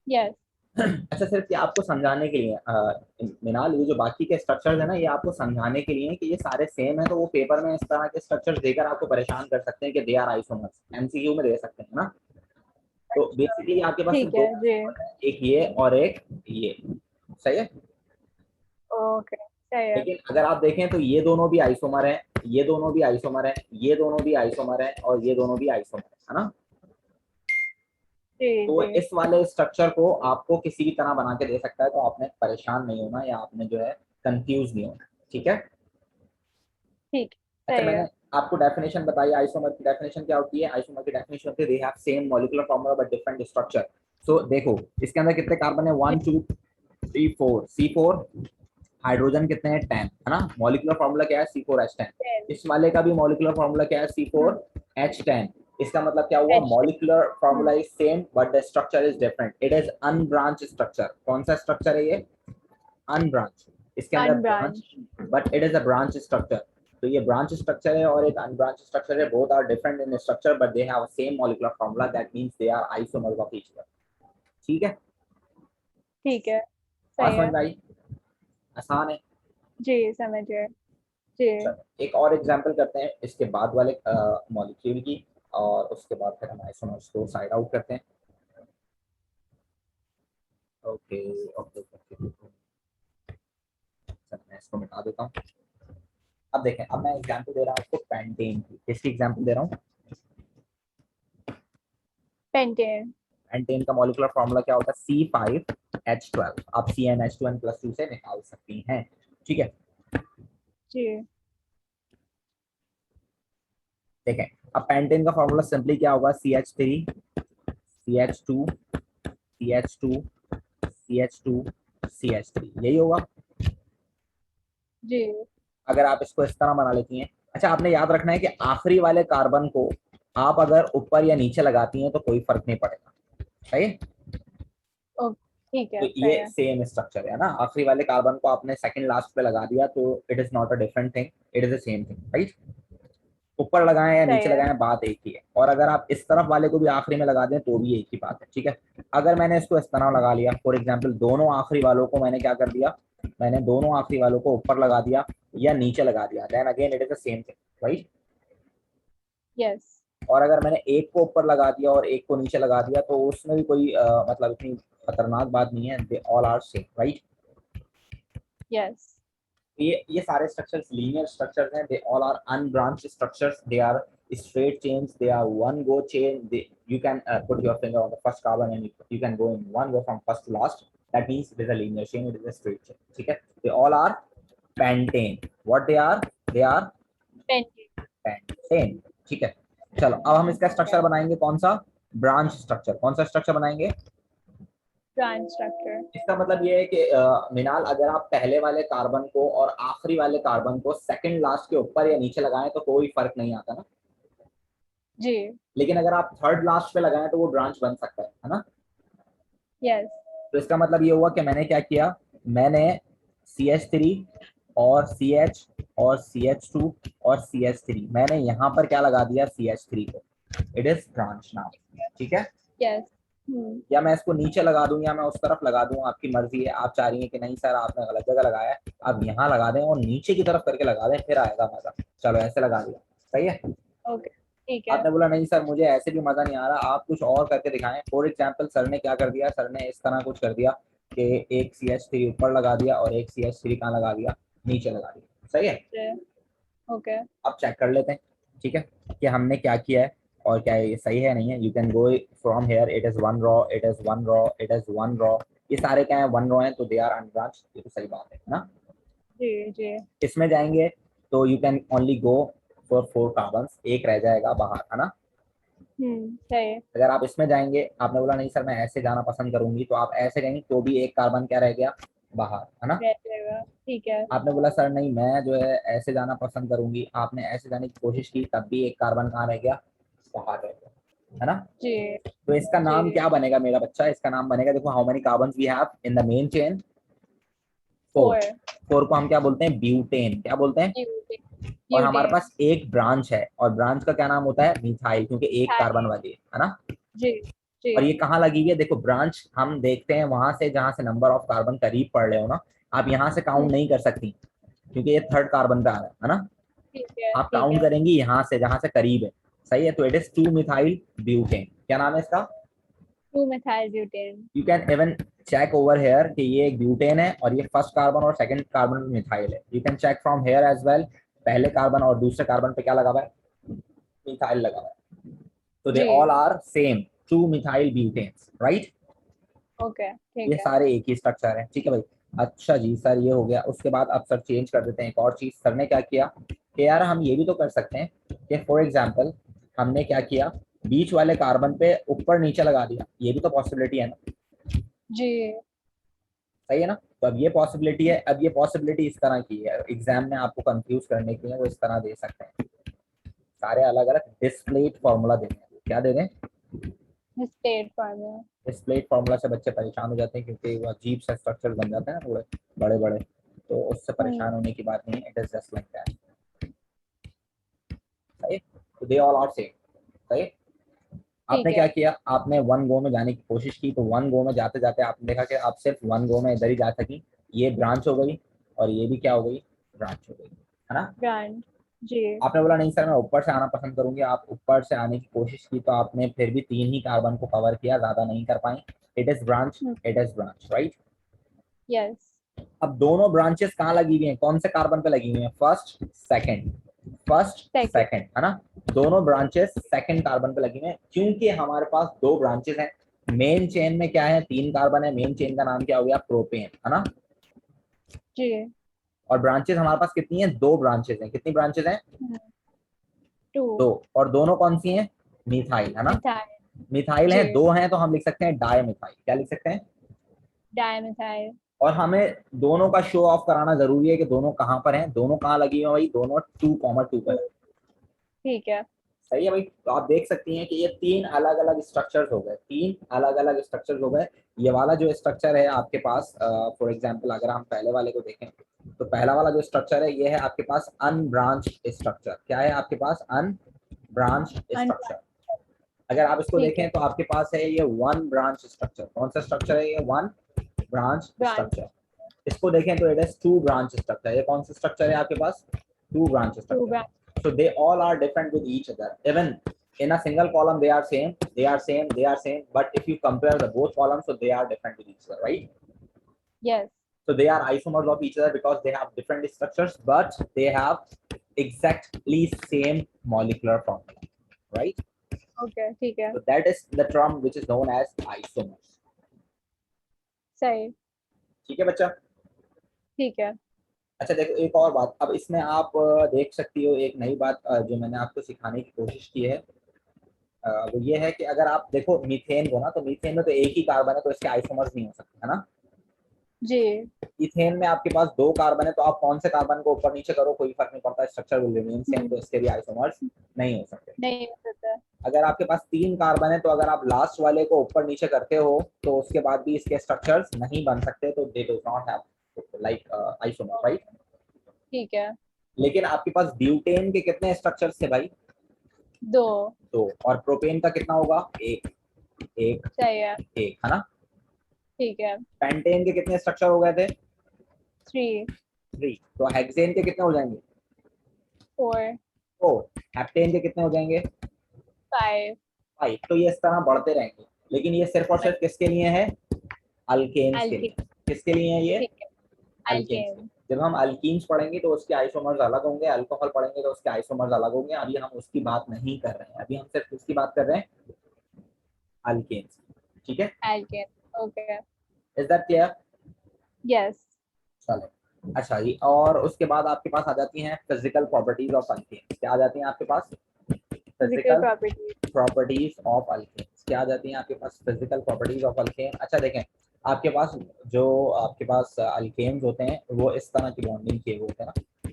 yes अच्छा, सिर्फ ये आपको समझाने के लिए मिनाल, ये जो बाकी के स्ट्रक्चर्स है ना, ये आपको समझाने के लिए कि ये सारे सेम है, तो वो पेपर में इस तरह के स्ट्रक्चर्स देकर आपको परेशान कर सकते हैं कि दे आर आइसोमर्स, एमसीक्यू में दे सकते हैं ना। तो बेसिकली आपके पास सिर्फ ठीक 2 है जी आइसोमर है, एक ये और एक ये, सही है। ओके सही है लेकिन अगर आप देखें तो ये दोनों भी आइसोमर है, ये दोनों भी आइसोमर है, ये दोनों भी आइसोमर है, और ये दोनों भी आइसोमर है ना। जी तो जी इस वाले स्ट्रक्चर को आपको किसी भी तरह बना के दे सकता है, तो आपने परेशान नहीं होना या आपने जो है कंफ्यूज नहीं होना, ठीक है। ठीक अच्छा, सही मैंने है आपको डेफिनेशन बताई, आइसोमर की डेफिनेशन क्या होती है? आइसोमर की डेफिनेशन होती है they have same molecular formula but different structure. So देखो इसके अंदर कितने कार्बन है? 1 2 3 4, C4, हाइड्रोजन कितने हैं? 10, है ना। मॉलिक्यूलर फॉर्मूला क्या है? C4H10। इस वाले का भी मॉलिक्यूलर फॉर्मूला क्या है? C4H10। इसका मतलब क्या हुआ? H molecular formula is same but the structure is different. It is unbranch structure. कौन सा स्ट्रक्चर है ये? अनब्रांच। इसके अंदर branch, unbranched but it is a branch structure. तो ये ब्रांच स्ट्रक्चर है और एक अनब्रांच स्ट्रक्चर है, both are different in structure but they have same molecular formula, that means they are isomers of each other, ठीक है। ठीक है बात सही समझ है में आई? आसान है। जी समझ गए जी चलो एक और एग्जांपल करते हैं इसके बाद वाले मॉलिक्यूल की, और उसके बाद फिर हम आइसोमर्स को साइड आउट करते हैं। ओके ओके ओके, चलो मैं इसको मिटा देता हूँ। अब देखें, अब मैं एग्जांपल दे रहा हूँ आपको पेंटेन की। किसकी एग्जांपल दे रहा हूँ? pentane पेंटेन का मॉलिक्यूलर फॉर्मूला क्या होता है? C5H12। आप CnH2n+2 से निकाल सकती हैं, ठीक है। जी देखें, अब पेंटेन का फॉर्मूला सिंपली क्या होगा? CH3 CH2 CH2 CH2 CH3, यही होगा जी अगर आप इसको इस तरह बना लेती हैं। अच्छा, आपने याद रखना है कि आखिरी वाले कार्बन को आप अगर ऊपर या नीचे लगाती हैं तो कोई फर्क नहीं पड़ेगा, सही है। ओ ठीक तो है सही ये है सेम स्ट्रक्चर है ना। आखिरी वाले कार्बन को आपने सेकंड लास्ट पे लगा दिया तो it is not a different thing, it is the same thing, right. ऊपर लगाएं या सही नीचे है लगाएं बात एक ही है। और अगर आप इस तरफ वाले को भी आखिरी में लगा दें तो भी एक ही बात है, ठीक है। अगर मैंने इसको इस तरह लगा लिया, फॉर एग्जाम्पल दोनों आखिरी वालों को मैंने क्या कर दिया? मैंने दोनों आखिरी वालों को ऊपर लगा दिया या नीचे लगा दिया, then again it is the same thing, right. Yes और अगर मैंने एक को ऊपर लगा दिया और एक को नीचे लगा दिया तो उसमें भी कोई मतलब इतनी खतरनाक बात नहीं है, they all are same, right. Yes ये सारे स्ट्रक्चर्स लीनियर स्ट्रक्चर्स हैं, they all are unbranched structures, they are straight chains, they are one go chain, you can put your finger on the first carbon and you can go in one go from first to last, that means it is a linear chain, it is a straight chain, ठीक है। they all are pentane, what they are pentane pentane, ठीक है। चलो अब हम इसका स्ट्रक्चर बनाएंगे कौन सा? Branch structure. कौन सा स्ट्रक्चर बनाएंगे? branch structure इसका मतलब ये है कि मिनाल, अगर आप पहले वाले कार्बन को और आखिरी वाले कार्बन को सेकंड लास्ट के ऊपर या नीचे लगाएं तो कोई फर्क नहीं आता ना। जी लेकिन अगर आप थर्ड लास्ट पे लगाएं तो वो ब्रांच बन सकता है ना। यस तो इसका मतलब ये हुआ कि मैंने क्या किया? मैंने CH3 और CH और CH2 और CH3, मैंने यहाँ पर क्या लगा दिया, CH3 को, इट इज ब्रांच नाउ, ठीक है। Yes. या मैं इसको नीचे लगा दूं या मैं उस तरफ लगा दूं, आपकी मर्जी है। आप चाह रही हैं कि नहीं सर आपने गलत जगह लगाया है, आप यहाँ लगा दें और नीचे की तरफ करके लगा दें, फिर आएगा मजा। चलो ऐसे लगा दिया, सही है। Okay. ठीक है। आपने बोला नहीं सर मुझे ऐसे भी मजा नहीं आ रहा, आप कुछ और करके दिखाएं। फॉर एग्जाम्पल सर ने क्या कर दिया, सर ने इस तरह कुछ कर दिया कि एक CH3 ऊपर लगा दिया और एक CH3 कहाँ लगा दिया, नीचे लगा दिया, सही है। Okay. अब चेक कर लेते हैं, ठीक है, कि हमने क्या किया है और क्या ये सही है नहीं है। You can go from here, it is one raw, it is one raw, it is one raw, ये सारे क्या है, वन रॉ है, तो दे आर अनब्रांच, ये तो सही बात है ना। जी जी। इसमें जाएंगे तो you can only go for 4 carbons, एक रह जाएगा बाहर, है ना। सही है। अगर आप इसमें जाएंगे, आपने बोला नहीं सर मैं ऐसे जाना पसंद करूंगी, तो आप ऐसे जाएंगे तो भी एक कार्बन क्या रह गया, बाहर, है ना। रह जाएगा, ठीक है। आपने बोला सर नहीं मैं जो है ऐसे जाना पसंद करूंगी, आपने ऐसे जाने की कोशिश की, तब भी एक कार्बन कहाँ रह गया, बाहर रह गया, है ना। जी तो इसका नाम जी। क्या बनेगा मेरा बच्चा, इसका नाम बनेगा, देखो how many carbons we have in the main chain, 4। 4। 4 को हम क्या बोलते हैं, ब्यूटेन, क्या बोलते हैं। और हमारे ब्यूटेन। पास एक ब्रांच है, और ब्रांच का क्या नाम होता है, मिथाइल, क्योंकि एक कार्बन वाली है ना। जी जी। और ये कहाँ लगी हुई है, देखो ब्रांच हम देखते हैं वहां से जहां से नंबर ऑफ कार्बन करीब पड़ रहे हो ना, आप यहाँ से काउंट नहीं कर सकती, क्योंकि ये थर्ड कार्बन पे आ रहा है ना। ठीक है आप ठीक काउंट है। करेंगी यहाँ से जहां से करीब है, सही है। तो इट इज 2 मिथाइल ब्यूटेन, क्या नाम है इसका, 2 methyl butane। You can even check over here कि ये एक ब्यूटेन है और ये फर्स्ट कार्बन और सेकंड कार्बन मिथाइल है। You can check from here as well, पहले कार्बन और दूसरे कार्बन पे क्या लगा हुआ है, मिथाइल लगा हुआ है। तो दे जी। All are same 2 methyl butanes, right. Okay ठीक ये है। सारे एक ही स्ट्रक्चर है, ठीक है भाई। अच्छा जी सर ये हो गया, उसके बाद अब सर चेंज कर देते हैं। एक और चीज सर ने क्या किया कि यार हम ये भी तो कर सकते हैं कि फॉर एग्जांपल हमने क्या किया, बीच वाले कार्बन पे ऊपर नीचे लगा दिया, ये भी तो पॉसिबिलिटी है ना, जी सही है ना। तो अब ये पॉसिबिलिटी है, अब ये पॉसिबिलिटी इस तरह की है, एग्जाम में आपको कंफ्यूज करने के लिए वो इस तरह दे सकते हैं, सारे अलग अलग डिस्प्लेट फॉर्मूला दे दें। क्या दे दें, स्टेट फार्मूला। डिस्प्लेट फॉर्मूला से बच्चे परेशान हो जाते हैं, क्योंकि वो अजीब सा स्ट्रक्चर बन जाते हैं ना थोड़े बड़े बड़े, तो उससे परेशान होने की बात नहीं है, it is just like that, सही। तो दे ऑल आर सेम, सही। आपने ठीक क्या है। किया, आपने वन गो में जाने की कोशिश की, तो वन गो में जाते जाते आपने देखा कि आप सिर्फ वन गो में इधर ही जा सकी, ये ब्रांच हो गई और ये भी क्या हो गई, ब्रांच हो गई, है ना। ब्रांड। जी। आपने बोला नहीं सर मैं ऊपर से आना पसंद करूंगी, आप ऊपर से आने की कोशिश की, तो आपने फिर भी 3 ही कार्बन को कवर किया, ज्यादा नहीं कर पाई, it is branch, it is branch, right. Yes. अब दोनों ब्रांचेस कहाँ लगी हुई हैं, कौन से कार्बन पे लगी हुई हैं, first second, first second. Second, है ना। दोनों ब्रांचेस सेकंड कार्बन पे लगी हुई हैं, क्योंकि हमारे पास 2 ब्रांचेस हैं। मेन चेन में क्या है, 3 कार्बन है, मेन चेन का नाम क्या हो गया, प्रोपेन, है ना। जी। और ब्रांचेस हमारे पास कितनी है, 2 ब्रांचेस हैं, कितनी ब्रांचेस हैं, 2। 2। और दोनों कौन सी हैं, मिथाइल, है ना। मिथाइल। मिथाइल जी। है, 2 हैं, तो हम लिख सकते हैं डाई मिथाइल, क्या लिख सकते हैं। डायमिथाइल। और हमें दोनों का शो ऑफ कराना जरूरी है कि दोनों कहाँ पर हैं, दोनों कहाँ लगी हुई है भाई, दोनों 2,2 पर है, ठीक है। सही है भाई। तो आप देख सकती हैं कि ये 3 अलग अलग स्ट्रक्चर्स हो गए, 3 अलग अलग स्ट्रक्चर्स हो गए। ये वाला जो स्ट्रक्चर है आपके पास, फॉर एग्जांपल अगर हम पहले वाले को देखें, तो पहला वाला जो स्ट्रक्चर है ये है आपके पास अनब्रांच स्ट्रक्चर, क्या है आपके पास, अनब्रांच स्ट्रक्चर। अगर आप इसको ठीक देखें है। तो आपके पास है ये वन ब्रांच स्ट्रक्चर, कौन सा स्ट्रक्चर है ये, वन ब्रांच ब्रांच। स्ट्रक्चर। इसको देखें तो इट इज 2 ब्रांच स्ट्रक्चर, ये कौन सा स्ट्रक्चर है आपके पास, 2 branch 2 structure. Branch. So they all are different with each other. Even in a single column, they are same, they are same, they are same. But if you compare the both columns, so they are different with each other, right? Yes. So they are isomers of each other because they have different structures, but they have exactly same molecular formula, right? Okay ठीक है। So that is the term which is known as isomers. सही। ठीक है बच्चा। ठीक है। अच्छा देखो एक और बात, अब इसमें आप देख सकती हो एक नई बात जो मैंने आपको सिखाने की कोशिश की है, वो ये है कि अगर आप देखो मीथेन को ना, तो मीथेन में तो एक ही कार्बन है, तो इसके आइसोमर्स नहीं हो सकते, है ना। जी। इथेन में आपके पास 2 कार्बन है, तो आप कौन से कार्बन को ऊपर नीचे करो कोई फर्क नहीं पड़ता, स्ट्रक्चर विल रिमेन सेम, तो इसके भी आइसोमर्स नहीं हो सकते। नहीं हो सकता। अगर आपके पास 3 कार्बन है, तो अगर आप लास्ट वाले को ऊपर नीचे करते हो तो उसके बाद भी इसके स्ट्रक्चर्स नहीं बन सकते, तो they do not have like isomer, right. ठीक है। लेकिन आपके पास ब्यूटेन के कितने स्ट्रक्चर्स थे भाई? 2। दो। और प्रोपेन का कितना होगा? एक। एक सही है। एक, है ना? ठीक है। पेंटेन के कितने स्ट्रक्चर हो गए थे? 3। 3। तो हेक्सेन के कितने हो जाएंगे? 4। 4। हेप्टेन के कितने हो जाएंगे? 5। 5। तो ये इस तरह बढ़ते रहेंगे, लेकिन ये सिर्फ और सिर्फ किसके लिए है? अल्केन्स के लिए। एल्केन। किसके लिए है ये? ठीक है। अल्केन्स के। एल्केन। जब हम अल्कीन्स पढ़ेंगे तो उसके आइसोमर्स अलग होंगे, अल्कोहल पढ़ेंगे तो उसके आइसोमर्स अलग होंगे। अभी हम उसकी बात नहीं कर रहे हैं, अभी हम सिर्फ उसकी बात कर रहे हैं, अल्केन्स। ठीक है, alkane. Okay. Is that clear? Yes. चलो, अच्छा जी। और उसके बाद आपके पास आ जाती हैं फिजिकल प्रॉपर्टीज ऑफ अल्केन्स। क्या आ जाती हैं आपके पास? Physical physical property. Properties of alkanes. क्या आ जाती हैं आपके पास? Physical properties of alkane. अच्छा देखें, आपके पास जो आपके पास अल्केन्स होते हैं वो इस तरह की बॉन्डिंग किए हुए होते हैं ना।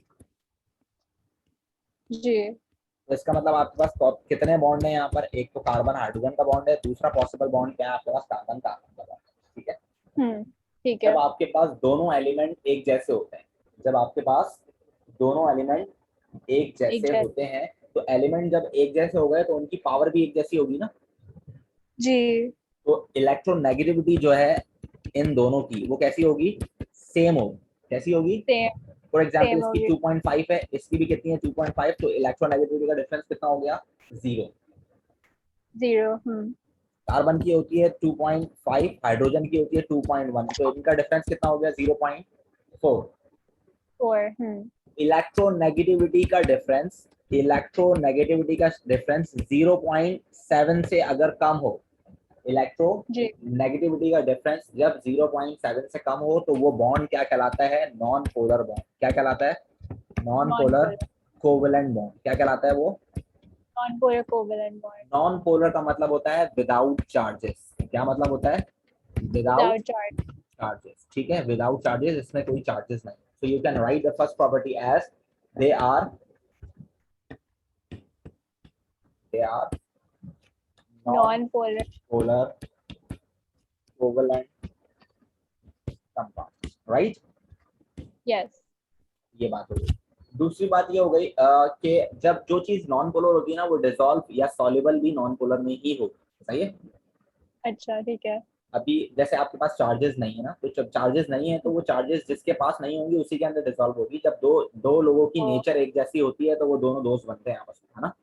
जी। तो इसका मतलब आपके पास कितने बॉन्ड हैं यहाँ पर? एक तो कार्बन हाइड्रोजन का बॉन्ड है, दूसरा पॉसिबल बॉन्ड क्या है आपके पास? कार्बन कार्बन का बॉन्ड है। ठीक है, ठीक जब है। आपके पास दोनों एलिमेंट एक जैसे होते हैं, जब आपके पास दोनों एलिमेंट एक एक जैसे जैसे। होते हैं, तो एलिमेंट जब एक जैसे हो गए तो उनकी पावर भी एक जैसी होगी ना। जी। तो इलेक्ट्रोनेगेटिविटी जो है इन दोनों की, वो कैसी होगी? सेम होगी। कैसी होगी? सेम। फॉर एग्जाम्पल सेम इसकी होगी। 2.5 है, इसकी भी कितनी है? 2.5। तो इलेक्ट्रोनेगेटिविटी का डिफरेंस कितना हो गया? 0। 0। कार्बन की होती है 2.5, हाइड्रोजन की होती है 2.1, तो इनका डिफरेंस कितना हो गया? 0.4। 4। इलेक्ट्रोनेगेटिविटी का डिफरेंस, इलेक्ट्रोनेगेटिविटी का डिफरेंस 0.7 से अगर कम हो, इलेक्ट्रो जी। नेगेटिविटी का डिफरेंस जब 0.7 से कम हो, तो वो बॉन्ड क्या कहलाता है? Non polar bond. क्या कहलाता है? Non non polar polar. Covalent bond. क्या कहलाता है वो? Non polar covalent bond. Non polar का मतलब होता है विदाउट चार्जेस। क्या मतलब होता है? Without without charge. चार्जेस। ठीक है, विदाउट चार्जेस, इसमें कोई चार्जेस नहीं। So you can write the first property as they are they are non non polar. Polar covalent compound. Right, yes. ये बात हो गई। दूसरी बात ये हो गई कि जब जो चीज नॉन पोलर होती है ना, वो डिसॉल्व या सॉल्युबल भी नॉन पोलर में ही होती है। सही है। अच्छा ठीक है। अभी जैसे आपके पास चार्जेस नहीं है ना, तो जब चार्जेस नहीं है तो वो चार्जेस जिसके पास नहीं होंगी उसी के अंदर डिसॉल्व होगी। जब दो दो लोगों की ओ, नेचर एक जैसी होती है तो वो दोनों दोस्त बनते हैं आपस में, है ना।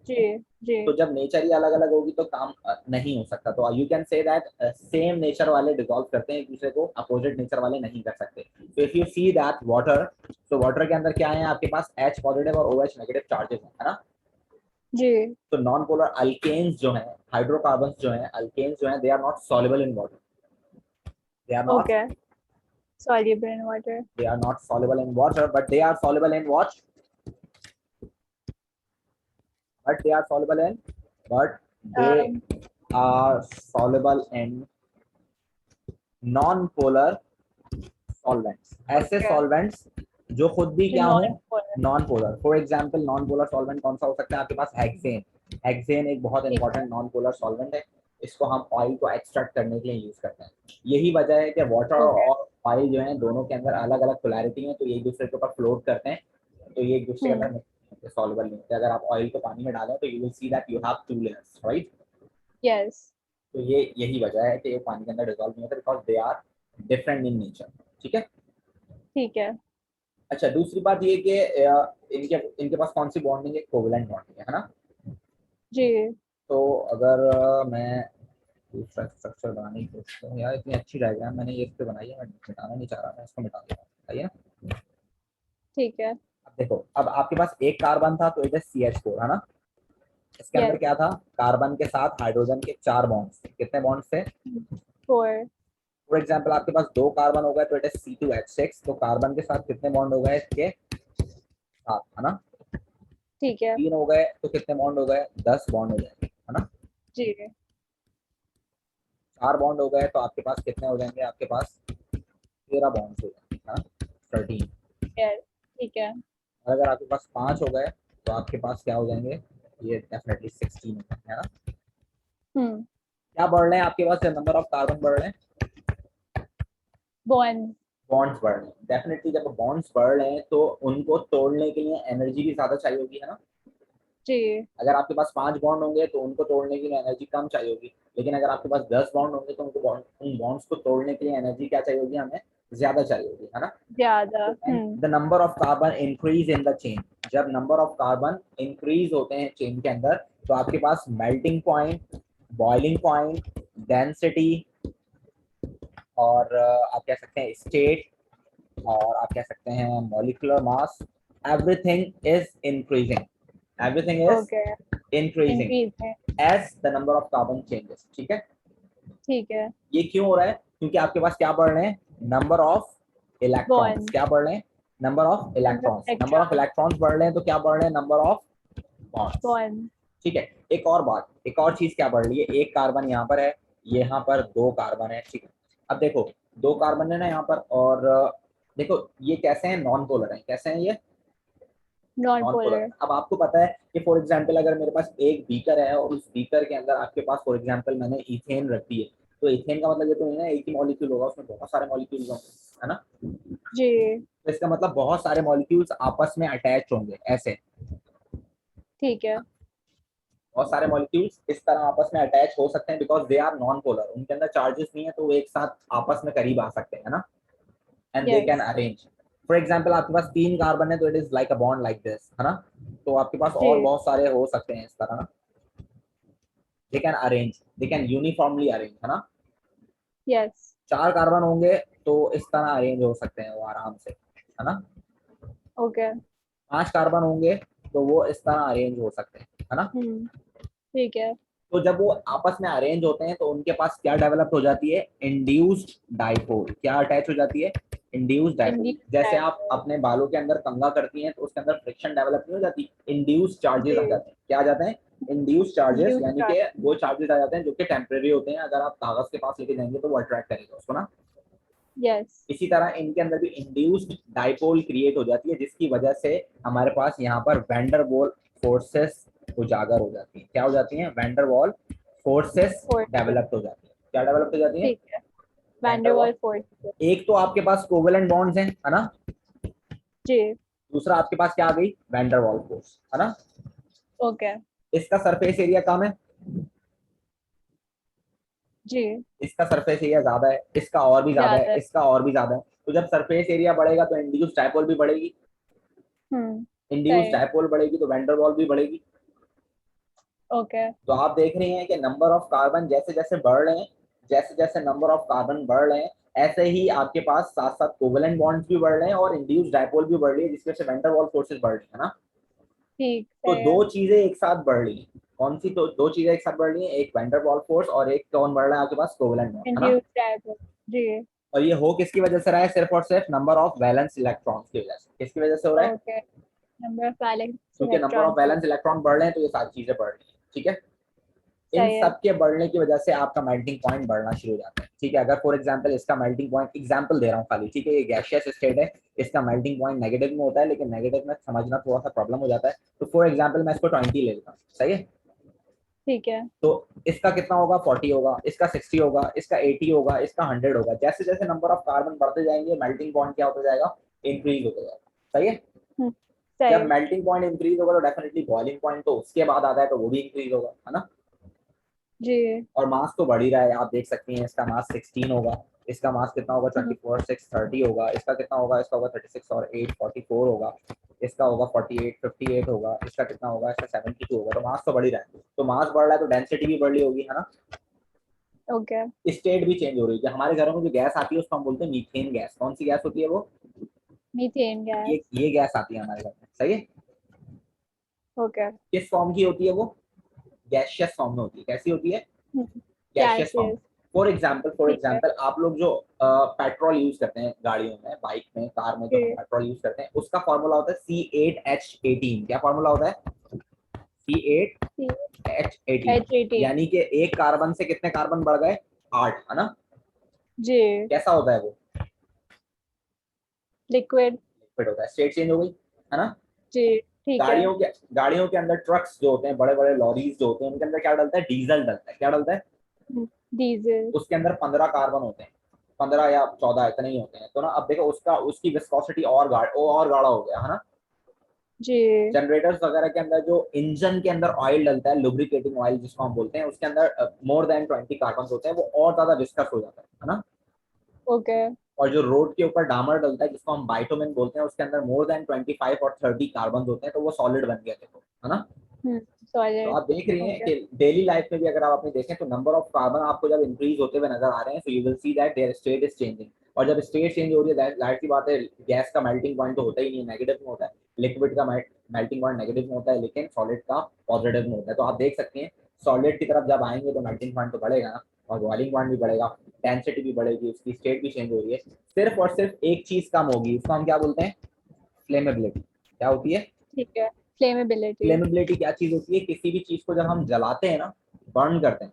जी। जी। तो जब नेचर ही अलग अलग होगी तो काम नहीं हो सकता। तो you can say that same nature वाले डिसॉल्व करते हैं एक दूसरे को, अपोजिट नेचर वाले नहीं कर सकते। तो if you see that water, तो वाटर के अंदर क्या है आपके पास? H पॉजिटिव और OH नेगेटिव चार्जेस है ना। जी। तो नॉन पोलर अल्केन्स जो है, हाइड्रोकार्बन्स जो है, अल्केन्स जो है, they are not soluble in water. They are not okay. soluble in water. they are not soluble in water, but they are soluble in what? But they are soluble in, but they Um, are soluble in non-polar solvents. ऐसे okay. solvents जो खुद भी जो क्या हो? non-polar। Non polar. For example non polar solvent कौन सा हो सकता है आपके पास? हेक्सेन। हेक्सेन एक बहुत ठीक है। इंपॉर्टेंट नॉन पोलर सॉल्वेंट है। इसको हम ऑयल को एक्सट्रैक्ट करने के लिए यूज करते हैं। यही वजह है कि वाटर ओके। और ऑयल जो है दोनों के अंदर अलग अलग पोलैरिटी है, तो ये एक दूसरे के ऊपर फ्लोट करते हैं, तो ये एक दूसरे के हम्म। अंदर सॉल्युबल नहीं होते। अगर आप ऑयल को पानी में डालें तो you will see that you have 2 layers, right. Yes. तो ये यही वजह है कि ये पानी के अंदर डिसॉल्व नहीं होता, because they are different in nature. ठीक है। ठीक है। अच्छा, दूसरी बात ये कि इनके इनके पास कौन सी बॉन्डिंग है? कोवेलेंट बॉन्डिंग है ना। जी। तो अगर मैं दूसरा स्ट्रक्चर बनाने की कोशिश करूँ, यार इतनी अच्छी डायग्राम मैंने ये इस पे बनाई है, मैं मिटाना नहीं चाह रहा, मैं इसको मिटा दूंगा। सही है ना। ठीक है। अब देखो, अब आपके पास एक कार्बन था तो इट इज CH4, है ना। इसके अंदर यस। क्या था? कार्बन के साथ हाइड्रोजन के 4 बॉन्ड्स थे। कितने बॉन्ड्स थे? 4। फॉर एग्जाम्पल आपके पास 2 कार्बन हो गए तो इट इज C2H6। तो कार्बन के साथ कितने बॉन्ड हो गए? इसके 7, है ना। ठीक है। 3 हो गए तो कितने बॉन्ड हो गए? 10 बॉन्ड हो जाएंगे, है ना। जी। 4 बॉन्ड हो गए तो आपके पास कितने हो जाएंगे? आपके पास 13 बॉन्ड हो जाएंगे, है ना। 13। यस। ठीक है। और अगर आपके पास 5 हो गए तो आपके पास क्या हो जाएंगे? ये डेफिनेटली 16 हो जाएंगे, है ना। क्या बढ़ रहे हैं आपके पास? नंबर ऑफ कार्बन बढ़ रहे हैं। बॉन्ड। बॉन्ड्स बढ़ रहे हैं, डेफिनेटली जब बॉन्ड्स बढ़ रहे हैं तो उनको तोड़ने के लिए एनर्जी भी ज्यादा चाहिए होगी, है ना। जी। अगर आपके पास 5 बॉन्ड होंगे तो उनको तोड़ने के लिए एनर्जी कम चाहिए होगी, लेकिन अगर आपके पास 10 बॉन्ड होंगे तो उनको उन बॉन्ड्स को तोड़ने के लिए एनर्जी क्या चाहिए होगी, हमें ज्यादा चाहिए होगी, है ना। ज्यादा। The number of carbon increase in the chain, जब नंबर ऑफ कार्बन इंक्रीज होते हैं चेन के अंदर तो आपके पास melting point, boiling point, density और आप कह सकते हैं स्टेट, और आप कह सकते हैं molecular mass, everything is increasing, everything is okay. Increasing increase है। As the number of carbon changes, ठीक है। ठीक है। ये क्यों हो रहा है, क्योंकि आपके पास क्या बढ़ रहे हैं, नंबर ऑफ इलेक्ट्रॉन्स, बॉन्ड। क्या बढ़ रहे हैं, number of number electrons, number of electron. Electrons बढ़ रहे हैं तो क्या बढ़ रहे हैं, नंबर ऑफ बॉन्ड्स, बॉन्ड। ठीक है। एक और बात, एक और चीज क्या बढ़ रही है, एक कार्बन यहाँ पर है, यहाँ पर 2 कार्बन है, ठीक है। अब देखो 2 कार्बन है ना यहाँ पर, और देखो ये कैसे हैं, नॉन पोलर है, कैसे हैं ये, नॉन नॉन पोलर। पोलर। अब आपको पता है कि फॉर एग्जांपल अगर मेरे पास एक बीकर है और उस बीकर के अंदर आपके पास फॉर एग्जांपल मैंने इथेन रख दी है, तो इथेन का मतलब ये तो नहीं है एक ही मॉलिक्यूल होगा, उसमें बहुत सारे मॉलिक्यूल्स होंगे, है ना। जी। तो इसका मतलब बहुत सारे मॉलिक्यूल्स आपस में अटैच होंगे ऐसे, ठीक है। बहुत सारे मॉलिक्यूल्स इस तरह आपस में अटैच हो सकते हैं because they are non polar, उनके अंदर चार्जेस नहीं है तो वो एक साथ आपस में करीब आ सकते हैं ना, and they can yes. Arrange. For example आपके पास 3 कार्बन है तो it is like a bond like this, है ना। तो आपके पास और जी। बहुत सारे हो सकते हैं इस तरह ना, they can arrange, they can uniformly arrange, है ना। यस। 4 कार्बन होंगे तो इस तरह अरेंज हो सकते हैं वो आराम से, है ना। ओके। 5 कार्बन होंगे तो वो इस तरह अरेंज हो सकते हैं, है ना। ठीक है। तो जब वो आपस में अरेंज होते हैं तो उनके पास क्या डेवलप हो जाती है, इंड्यूस्ड डाइपोल, क्या अटैच हो जाती है, इंड्यूस्ड डाइपोल। इंडियन जैसे आप डायपोल। अपने बालों के अंदर कंघा करती हैं तो उसके अंदर फ्रिक्शन डेवलप नहीं हो जाती, इंड्यूस्ड चार्जेस आ जी। जाते हैं, क्या आ जाते हैं, इंड्यूस्ड चार्जेस, इंड्यूस यानी कि वो चार्जेस आ जाते हैं जो कि टेम्परेरी होते हैं, अगर आप कागज के पास लेके जाएंगे तो वो अट्रैक्ट करेगा उसको ना। यस। इसी तरह इनके अंदर भी इंड्यूस्ड डाइपोल क्रिएट हो जाती है जिसकी वजह से हमारे पास यहाँ पर वैंडरवॉल फोर्सेस उजागर हो जाती है, क्या हो जाती है, वैंडरवॉल फोर्सेस फोर्सेस। डेवलप हो जाती है, क्या डेवलप हो जाती है, ठीक है। वैंडरवॉल। वैंडरवाल फोर्सेस। एक तो आपके पास कोवेलेंट बॉन्ड्स हैं, है ना, जी। दूसरा आपके पास क्या आ गई, वैंडरवॉल फोर्स, है ना। ओके। इसका सरफेस एरिया कम है, जी। इसका सरफेस एरिया ज्यादा है, इसका और भी ज्यादा है, ज्यादा है। इसका और भी ज्यादा है, तो जब सरफेस एरिया बढ़ेगा तो इंड्यूस डाइपोल भी बढ़ेगी, इंड्यूस सही। डाइपोल बढ़ेगी तो वैंडरवॉल भी बढ़ेगी। ओके। तो आप देख रहे हैं कि नंबर ऑफ कार्बन जैसे जैसे बढ़ रहे हैं, जैसे जैसे नंबर ऑफ कार्बन बढ़ रहे हैं, ऐसे ही आपके पास साथ साथ कोवेलेंट बॉन्ड्स भी बढ़ रहे हैं और इंड्यूस्ड डाइपोल भी बढ़ रही है जिसकी वजह से वैन डर वाल्स फोर्सेस बढ़ रही है ना। ठीक तो सही है। दो चीजें एक साथ बढ़ रही हैं, कौन सी, तो दो चीजें एक साथ बढ़ रही हैं, एक वैन डर वाल्स फोर्स और एक कौन बढ़ रहा है आपके पास, कोवेलेंट बॉन्ड, है ना। Induce dipole. जी। और ये हो किसकी वजह से रहा है, सिर्फ और सिर्फ नंबर ऑफ वैलेंस इलेक्ट्रॉन्स की वजह से, किसकी वजह से हो रहा है, ओके। नंबर ऑफ वैलेंस क्योंकि नंबर ऑफ इलेक्ट्रॉन की। वैलेंस इलेक्ट्रॉन बढ़ रहे हैं तो ये सारी चीजें बढ़ रही हैं, ठीक है। इन सही है। सब के बढ़ने की वजह से आपका मेल्टिंग पॉइंट बढ़ना शुरू हो जाता है, ठीक है। अगर फॉर एग्जांपल इसका मेल्टिंग पॉइंट, एग्जांपल दे रहा हूँ खाली, ठीक है, ये गैसियस स्टेट है, इसका मेल्टिंग पॉइंट नेगेटिव में होता है, लेकिन नेगेटिव में समझना थोड़ा सा प्रॉब्लम हो जाता है, तो फॉर एग्जांपल मैं इसको 20 ले लेता हूँ, सही है। ठीक है। तो इसका कितना होगा, 40 होगा, इसका 60 होगा, इसका 80 होगा, इसका 100 होगा, जैसे जैसे नंबर ऑफ कार्बन बढ़ते जाएंगे मेल्टिंग पॉइंट क्या होता जाएगा, इंक्रीज होता जाएगा, सही है। सही जब है। मेल्टिंग पॉइंट इंक्रीज होगा तो डेफिनेटली बॉइलिंग पॉइंट तो उसके बाद आता है तो वो भी इंक्रीज होगा, है ना। जी। और मास तो बढ़ ही रहा है, आप देख सकते हैं इसका मास 16 होगा, इसका मास कितना होगा, 24 6 30 होगा, इसका कितना होगा, इसका होगा 36 और 8 44 होगा, इसका होगा 48 58 होगा, इसका कितना होगा, इसका 72 होगा, तो मास तो बढ़ ही रहा है, तो मास बढ़ रहा है तो डेंसिटी भी बढ़ रही होगी, है ना। ओके। स्टेट भी चेंज हो रही है, हमारे घरों में जो गैस आती है उसको हम बोलते हैं मीथेन गैस, कौन सी गैस होती है वो, मीथेन ये गैस। ये गैस आती है हमारे घर में, सही है। ओके। किस फॉर्म की होती है वो, गैसियस फॉर्म में होती है, कैसी होती है, गैसियस फॉर्म। गैसेस। फॉर ठीक है। एग्जांपल आप लोग जो पेट्रोल यूज करते हैं गाड़ियों में, बाइक में, कार में, जो हम जी। पेट्रोल यूज करते हैं उसका फॉर्मूला होता है C8H18, क्या फॉर्मूला होता है, C8H18, H18। यानी कि एक कार्बन से कितने कार्बन बढ़ गए, 8, है ना। जी। कैसा होता है वो, लिक्विड। लिक्विड होता है, स्टेट चेंज हो गई, है ना। जी। ठीक है। गाड़ियों के अंदर ट्रक्स जो होते हैं, बड़े बड़े लॉरीज जो होते हैं, उनके अंदर क्या डलता है, डीजल डलता है, क्या डलता है, डीजल। उसके अंदर 15 कार्बन होते हैं, 15 या 14 इतने ही होते हैं। तो ना अब देखो उसका उसकी विस्कोसिटी और गाढ़ा हो गया है ना। जी। जनरेटर्स वगैरह के अंदर जो इंजन के अंदर ऑयल डलता है, लुब्रिकेटिंग ऑयल जिसको हम बोलते हैं, उसके अंदर मोर देन 20 कार्बन होते हैं, वो और ज्यादा विस्कस हो जाता है ना। ओके। और जो रोड के ऊपर डामर डलता है जिसको हम बाइटोमिन बोलते हैं, उसके अंदर मोर देन 25 और 30 कार्बन होते हैं, तो वो सॉलिड बन गया देखो, है ना। तो सॉलिड। आप देख रही हैं ओके। कि डेली लाइफ में भी अगर आप अपने देखें तो नंबर ऑफ कार्बन आपको जब इंक्रीज होते हुए नजर आ रहे हैं, तो you will see that there state is changing. और जब स्टेट चेंज हो रही है, जाहिर सी बात है गैस का मेल्टिंग पॉइंट तो होता ही नहीं है, नेगेटिव में होता है। लिक्विड का मेल्टिंग पॉइंट नेगेटिव में होता है, लेकिन सॉलिड का पॉजिटिव में होता है। तो आप देख सकते हैं सॉलिड की तरफ जब आएंगे तो मेल्टिंग पॉइंट तो बढ़ेगा ना, और बॉइलिंग पॉइंट भी बढ़ेगा, डेंसिटी भी बढ़ेगी, उसकी स्टेट भी चेंज हो रही है। सिर्फ और सिर्फ एक चीज कम होगी, उसको हम क्या बोलते हैं, फ्लेमेबिलिटी। क्या होती है? ठीक है। फ्लेमेबिलिटी। फ्लेमेबिलिटी क्या चीज होती है? किसी भी चीज को जब हम जलाते हैं ना, बर्न करते हैं,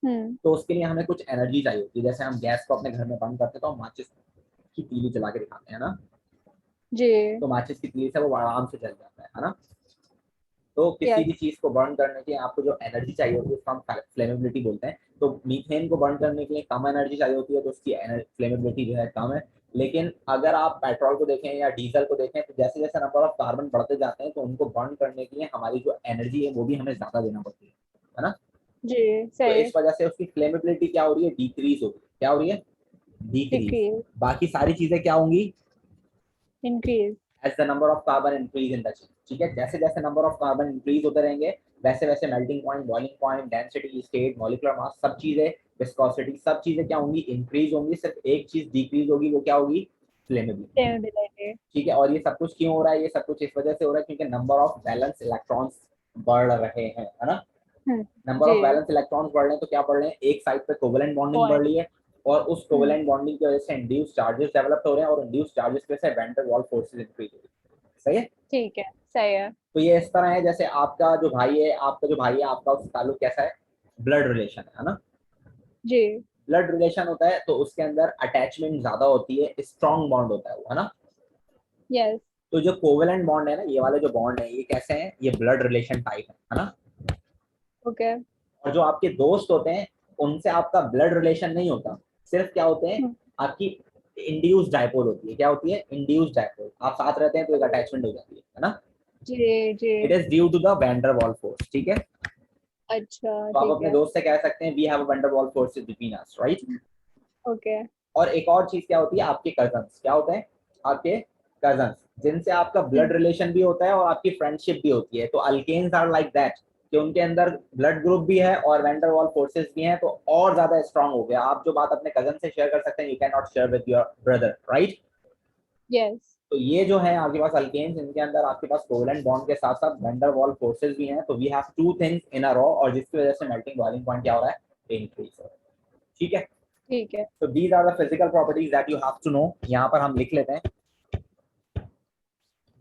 हम्म। तो उसके लिए हमें कुछ एनर्जी चाहिए होती है। जैसे हम गैस को अपने घर में बर्न करते हैं तो हम माचिस की तीली जला के दिखाते हैं ना, जी। तो माचिस की तीली से वो आराम से जल जाता है ना। तो किसी यस। भी चीज को बर्न करने के लिए आपको जो एनर्जी चाहिए होती है उसको हम फ्लेमेबिलिटी बोलते हैं। तो मीथेन को बर्न करने के लिए कम एनर्जी चाहिए होती है, तो उसकी फ्लेमेबिलिटी जो है कम है। लेकिन अगर आप पेट्रोल को देखें या डीजल को देखें, तो जैसे जैसे नंबर ऑफ कार्बन बढ़ते जाते हैं, तो उनको बर्न करने के लिए हमारी जो एनर्जी है वो भी हमें ज्यादा देना पड़ती है ना। जी। तो सही। इस वजह से उसकी फ्लेमेबिलिटी क्या हो रही है, डिक्रीज हो रही है। क्या हो रही है? डिक्रीज। डिक्रीज। बाकी सारी चीजें क्या होंगी? Increase. As the number of carbon increase in the chain. ठीक है, जैसे जैसे नंबर ऑफ कार्बन इंक्रीज होते रहेंगे, वैसे वैसे melting point, boiling point, density, state, molecular mass, सब चीजें, विस्कोसिटी, सब चीजें क्या होंगी? इंक्रीज होंगी। सिर्फ एक चीज डिक्रीज होगी, वो क्या होगी? फ्लेमेबिलिटी। फ्लेमेबिलिटी। ठीक है, और ये सब कुछ क्यों हो रहा है? ये सब कुछ इस वजह से हो रहा है क्योंकि नंबर ऑफ वैलेंस इलेक्ट्रॉन्स बढ़ रहे हैं, है ना। नंबर जी। ऑफ वैलेंस इलेक्ट्रॉन्स बढ़ रहे हैं, तो क्या बढ़ रहे हैं? एक साइड पे कोवेलेंट बॉन्डिंग बढ़ पॉइंट। रही है, और उस कोवेलेंट बॉन्डिंग की वजह से इंड्यूस चार्जेस डेवलप हो रहे हैं, और इंड्यूस चार्जेस की वजह से van der Waals forces increase हो रही है। सही है। ठीक है। सही है। तो ये इस तरह है, जैसे आपका जो भाई है आपका उसका ताल्लुक कैसा है? ब्लड रिलेशन है ना। जी। ब्लड रिलेशन होता है तो उसके अंदर अटैचमेंट ज्यादा होती है, स्ट्रॉन्ग बॉन्ड होता है वो, है ना। यस। तो जो कोवेलेंट बॉन्ड है ना, ये वाले जो बॉन्ड है, ये कैसे हैं? ये ब्लड रिलेशन टाइप है ना। ओके। और जो आपके दोस्त होते हैं, उनसे आपका ब्लड रिलेशन नहीं होता, सिर्फ क्या होते हैं, आपकी इंड्यूस डायपोल होती है। क्या होती है? Induce dipole. आप साथ रहते हैं तो एक अटैचमेंट हो जाती है ना। जी। जी। It is due to the van der Waals force. ठीक है, अच्छा। तो आप ठीक अपने है। दोस्त से कह सकते हैं we have a van der Waals force between us, right. Okay. और एक और चीज क्या होती है, आपके कजन्स। क्या होते हैं? आपके कजन्स, जिनसे आपका ब्लड रिलेशन भी होता है और आपकी फ्रेंडशिप भी होती है। तो अल्केन्स आर लाइक दैट, कि उनके अंदर ब्लड ग्रुप भी है और वैन डेर वाल फोर्सेस भी हैं, तो और ज्यादा स्ट्रांग हो गया। आप जो बात अपने कजन से शेयर कर सकते हैं, you can not share with your brother, right. Yes. तो ये जो है आपके पास अल्केन्स, इनके अंदर आपके पास कोवेलेंट बॉन्ड के साथ साथ वैन डेर वाल फोर्सेस भी हैं। तो we have two things in a row, और जिसकी वजह से मेल्टिंग बॉइलिंग पॉइंट क्या हो रहा है? इंक्रीज हो रहा है। ठीक है। ठीक है। तो these are the physical properties that you have to know. यहाँ पर हम लिख लेते हैं,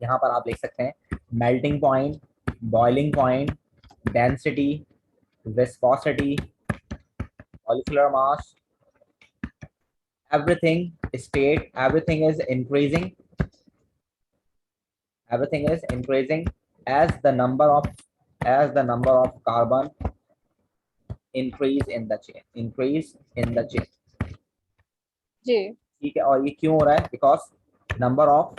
यहाँ पर आप लिख सकते हैं melting point, boiling point, density, viscosity, molecular mass, everything, state, everything is increasing as the number of carbon increase in the chain। जी। ठीक है, और ये क्यों हो रहा है? Because number of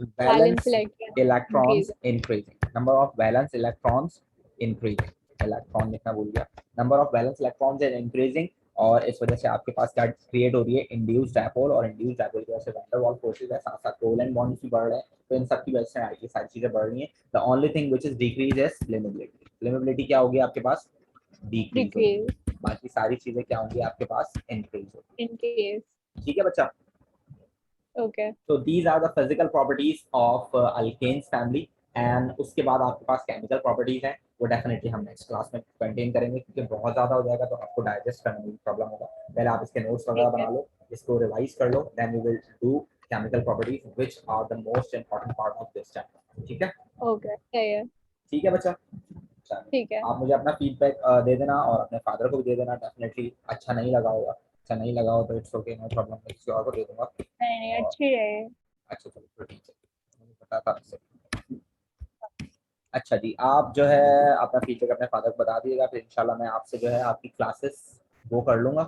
balance valence electron electrons increase. Increasing, number of valence electrons increasing, electron लिखना भूल गया, number of valence electrons is increasing. और इस वजह से आपके पास क्या क्रिएट हो रही है? इंड्यूस डायपोल, और इंड्यूस डायपोल की वजह से वैन डेर वाल्स फोर्सेस है, साथ साथ कोवेलेंट बॉन्ड्स भी बढ़ रहे हैं। तो इन सब की वजह से ये सारी चीजें बढ़ रही हैं। The only thing which is decrease is flammability. Flammability क्या होगी आपके पास? Decrease decrease. होगी। बाकी सारी चीजें क्या होंगी आपके पास? इंक्रीज होगी। इंक्रीज। ठीक है बच्चा। ओके। तो these are the physical properties of alkenes family. And उसके बाद आपके पास केमिकल प्रॉपर्टीज हैं, वो डेफिनेटली हम नेक्स्ट क्लास में कंटेन करेंगे, क्योंकि बहुत ज्यादा हो जाएगा तो आपको डाइजेस्ट करने में प्रॉब्लम होगा। पहले आप इसके नोट्स वगैरह ठीक है। बना लो, इसको रिवाइज कर लो, then we will do chemical properties which are the most important part of this chapter. ठीक है। ओके। सही है। ठीक है बच्चा। चलिए, ठीक है। आप मुझे अपना फीडबैक दे देना, और अपने फादर को भी दे देना। डेफिनेटली अच्छा नहीं लगा होगा, अच्छा नहीं लगा हो तो इट्स ओके, नो प्रॉब्लम, किसी और को दे दूंगा। नहीं नहीं, और अच्छी है। अच्छा चलो फिर ठीक है, मुझे पता था आपसे। अच्छा जी, आप जो है अपना फीडबैक अपने फादर को बता दीजिएगा, फिर इंशाल्लाह मैं आपसे जो है आपकी क्लासेस वो कर लूंगा।